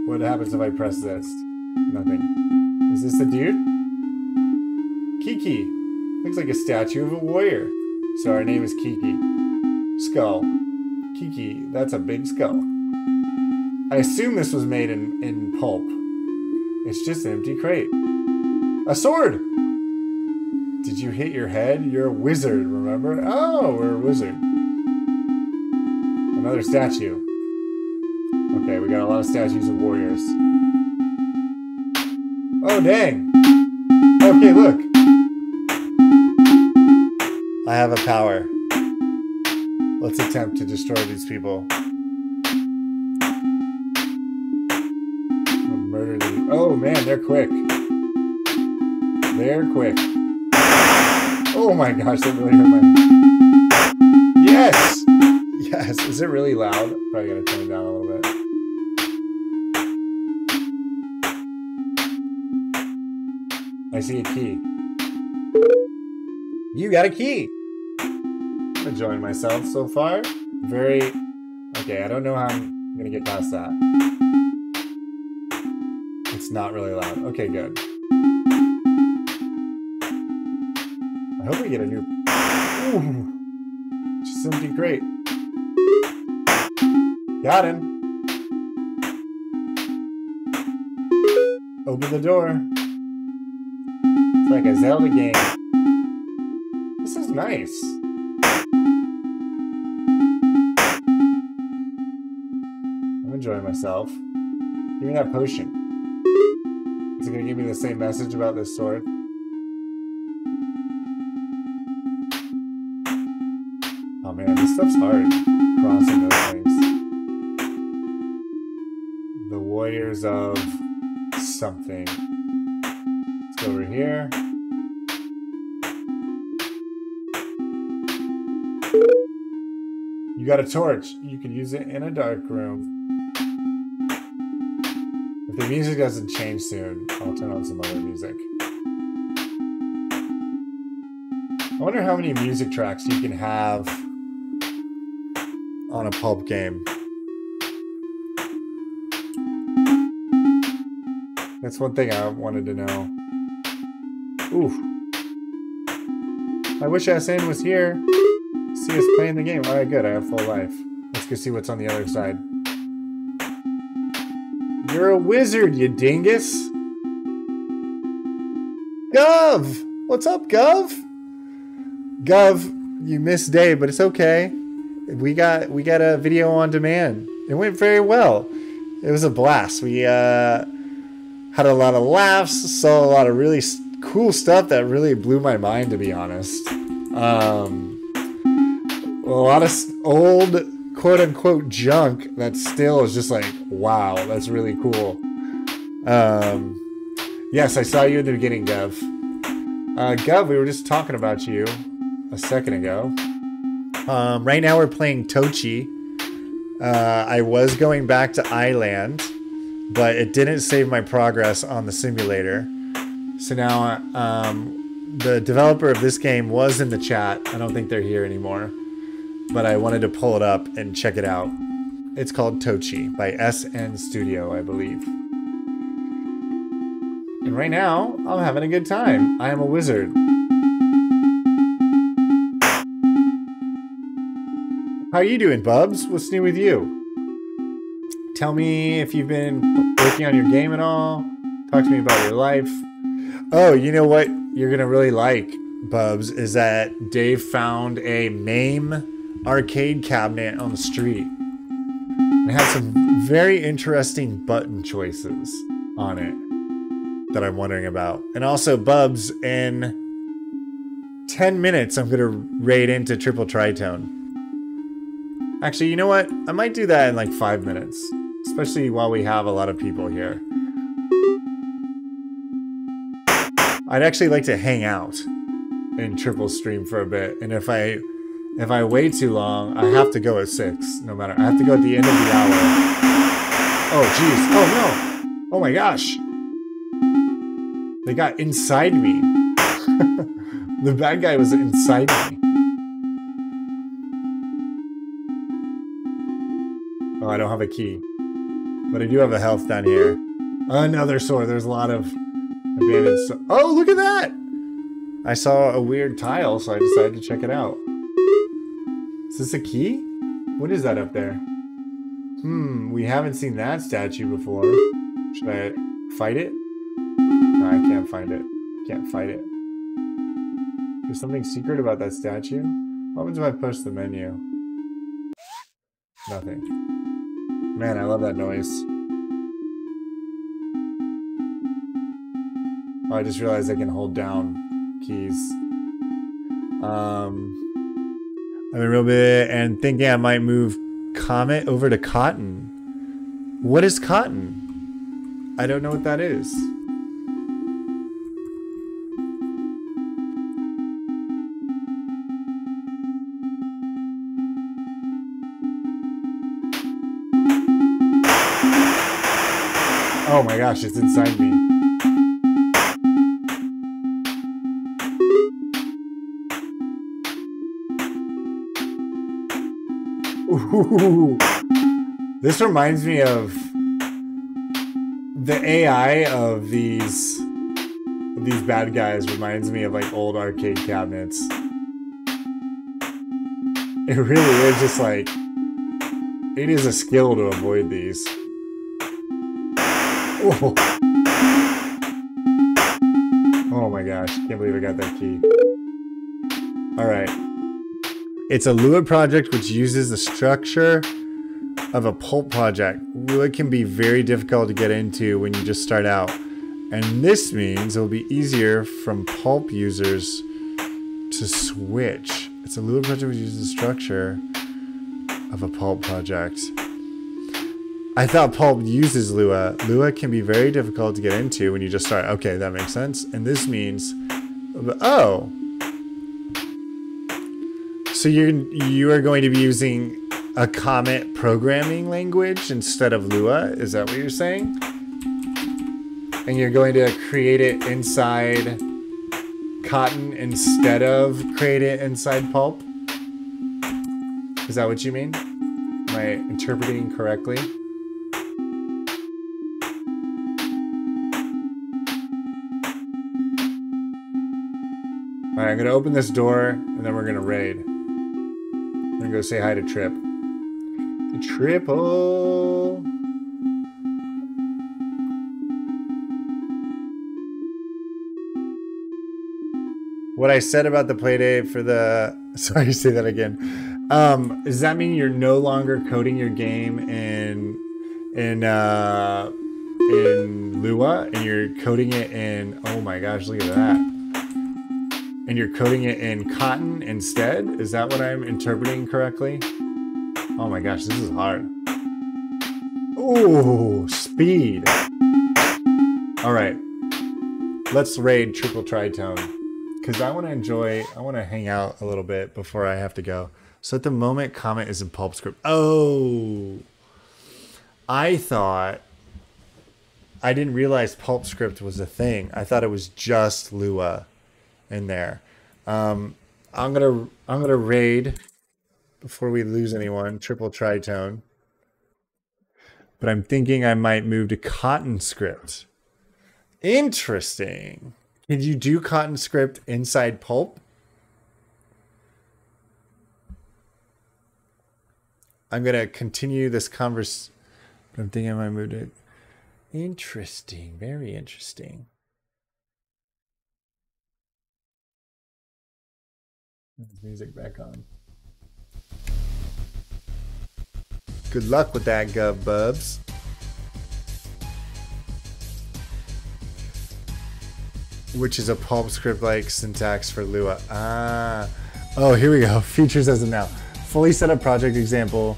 What happens if I press this? Nothing. Is this the dude? Kiki. Looks like a statue of a warrior. So our name is Kiki. Skull. Kiki, that's a big skull. I assume this was made in pulp. It's just an empty crate. A sword! Did you hit your head? You're a wizard, remember? Oh, we're a wizard. Another statue. Okay, we got a lot of statues of warriors. Oh, dang. Okay, look. I have a power. Let's attempt to destroy these people. Oh man, they're quick. They're quick. Oh my gosh, that really hurt my... Yes! Yes, is it really loud? Probably gotta turn it down a little bit. I see a key. You got a key! I'm enjoying myself so far. Very... Okay, I don't know how I'm gonna get past that. It's not really loud. Okay, good. I hope we get a new... Ooh! Just empty crate. Got him. Open the door. It's like a Zelda game. This is nice. I'm enjoying myself. Give me that potion. Is it gonna give me the same message about this sword? Oh man, this stuff's hard. Crossing those things. The Warriors of something. Let's go over here. You got a torch. You can use it in a dark room. If the music doesn't change soon, I'll turn on some other music. I wonder how many music tracks you can have on a pulp game. That's one thing I wanted to know. Ooh. I wish SN was here. See us playing the game. Alright, good. I have full life. Let's go see what's on the other side. You're a wizard, you dingus. Gov! What's up, Gov? Gov, you missed Dave, but it's okay. We got a video on demand. It went very well. It was a blast. We had a lot of laughs, saw a lot of really cool stuff that really blew my mind, to be honest. A lot of old quote-unquote junk that still is just like, wow, that's really cool. Yes, I saw you in the beginning, Gov. Gov, we were just talking about you a second ago. Right now we're playing Tochi. I was going back to Island, but it didn't save my progress on the simulator. So now the developer of this game was in the chat. I don't think they're here anymore, but I wanted to pull it up and check it out. It's called Tochi by SN Studio, I believe. And right now, I'm having a good time. I am a wizard. How you doing, Bubs? What's new with you? Tell me if you've been working on your game at all. Talk to me about your life. Oh, you know what you're gonna really like, Bubs, is that Dave found a MAME arcade cabinet on the street. It had some very interesting button choices on it that I'm wondering about. And also, Bubs, in 10 minutes, I'm gonna raid into Triple Tritone. Actually, you know what? I might do that in like 5 minutes, especially while we have a lot of people here. I'd actually like to hang out in Triple Stream for a bit, and if I wait too long, I have to go at 6. No matter, I have to go at the end of the hour. Oh jeez! Oh no! Oh my gosh! They got inside me. The bad guy was inside me. Oh, I don't have a key. But I do have a health down here. Another sword. There's a lot of abandoned... Oh, look at that! I saw a weird tile, so I decided to check it out. Is this a key? What is that up there? We haven't seen that statue before. Should I fight it? No, I can't find it. I can't fight it. There's something secret about that statue? What happens if I push the menu? Nothing. Man, I love that noise. Oh, I just realized I can hold down keys. I'm a real bit and thinking I might move Comet over to Cotton. What is Cotton? I don't know what that is. Oh my gosh, it's inside me. Ooh. This reminds me of the AI of these bad guys. Reminds me of like old arcade cabinets. It really is just like, it is a skill to avoid these. Oh. Oh my gosh, can't believe I got that key. Alright. It's a Lua project which uses the structure of a pulp project. Lua can be very difficult to get into when you just start out. And this means it will be easier from pulp users to switch. It's a Lua project which uses the structure of a pulp project. I thought pulp uses Lua. Lua can be very difficult to get into when you just start. Okay, that makes sense. And this means, oh, so you are going to be using a Comet programming language instead of Lua. Is that what you're saying? And you're going to create it inside Cotton instead of create it inside pulp? Is that what you mean? Am I interpreting correctly? Alright, I'm going to open this door, and then we're going to raid. I'm going to go say hi to Trip. To Triple! What I said about the Playdate for the... Sorry, say that again. Does that mean you're no longer coding your game in Lua, and you're coding it in... Oh my gosh, look at that. And you're coding it in Cotton instead? Is that what I'm interpreting correctly? Oh my gosh, this is hard. Ooh, speed. Alright. Let's raid Triple Tritone. Because I want to hang out a little bit before I have to go. So at the moment, Comet is in pulp script. Oh! I didn't realize pulp script was a thing. I thought it was just Lua in there. I'm gonna raid before we lose anyone, Triple Tritone. But I'm thinking I might move to Cotton script. Interesting. Did you do Cotton script inside pulp? I'm gonna continue this conversation. I'm thinking I might move to. Interesting, very interesting. Music back on. Good luck with that, Gov Bubs. Which is a pulp script like syntax for Lua. Ah. Oh, here we go. Features as of now. Fully set up project example,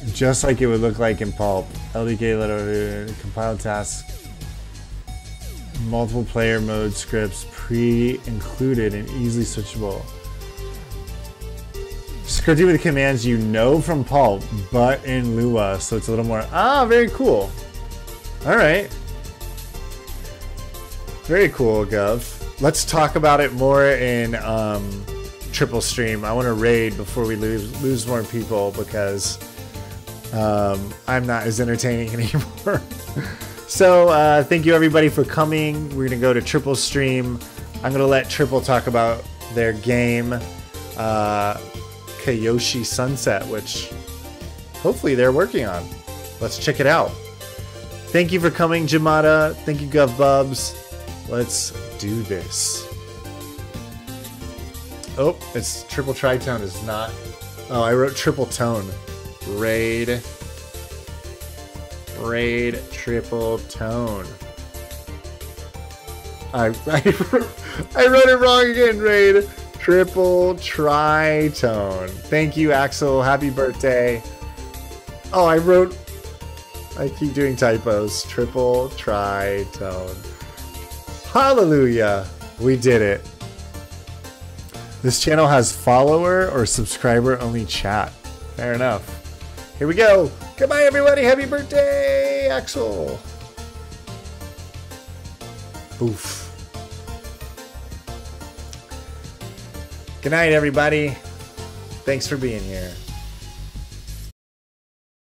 just like it would look like in pulp. LDK letter compile tasks. Multiple player mode scripts pre-included and easily switchable. Scripting with commands you know from pulp, but in Lua, so it's a little more. Ah, very cool. All right. Very cool, Gov. Let's talk about it more in Triple Stream. I want to raid before we lose more people because I'm not as entertaining anymore. So thank you everybody for coming. We're gonna go to Triple Stream. I'm gonna let Triple talk about their game, Kayoshi Sunset, which hopefully they're working on. Let's check it out. Thank you for coming, Jamada. Thank you, Gov Bubs. Let's do this. Oh, it's Triple Tritone is not. Oh, I wrote Triple Tone. Raid Triple Tone. I wrote it wrong again. Raid Triple Tritone. Thank you, Axel. Happy birthday. Oh, I wrote I keep doing typos. Triple tritone. Hallelujah. We did it. This channel has follower or subscriber only chat. Fair enough. Here we go. Goodbye, everybody. Happy birthday, Axel. Oof. Good night, everybody. Thanks for being here.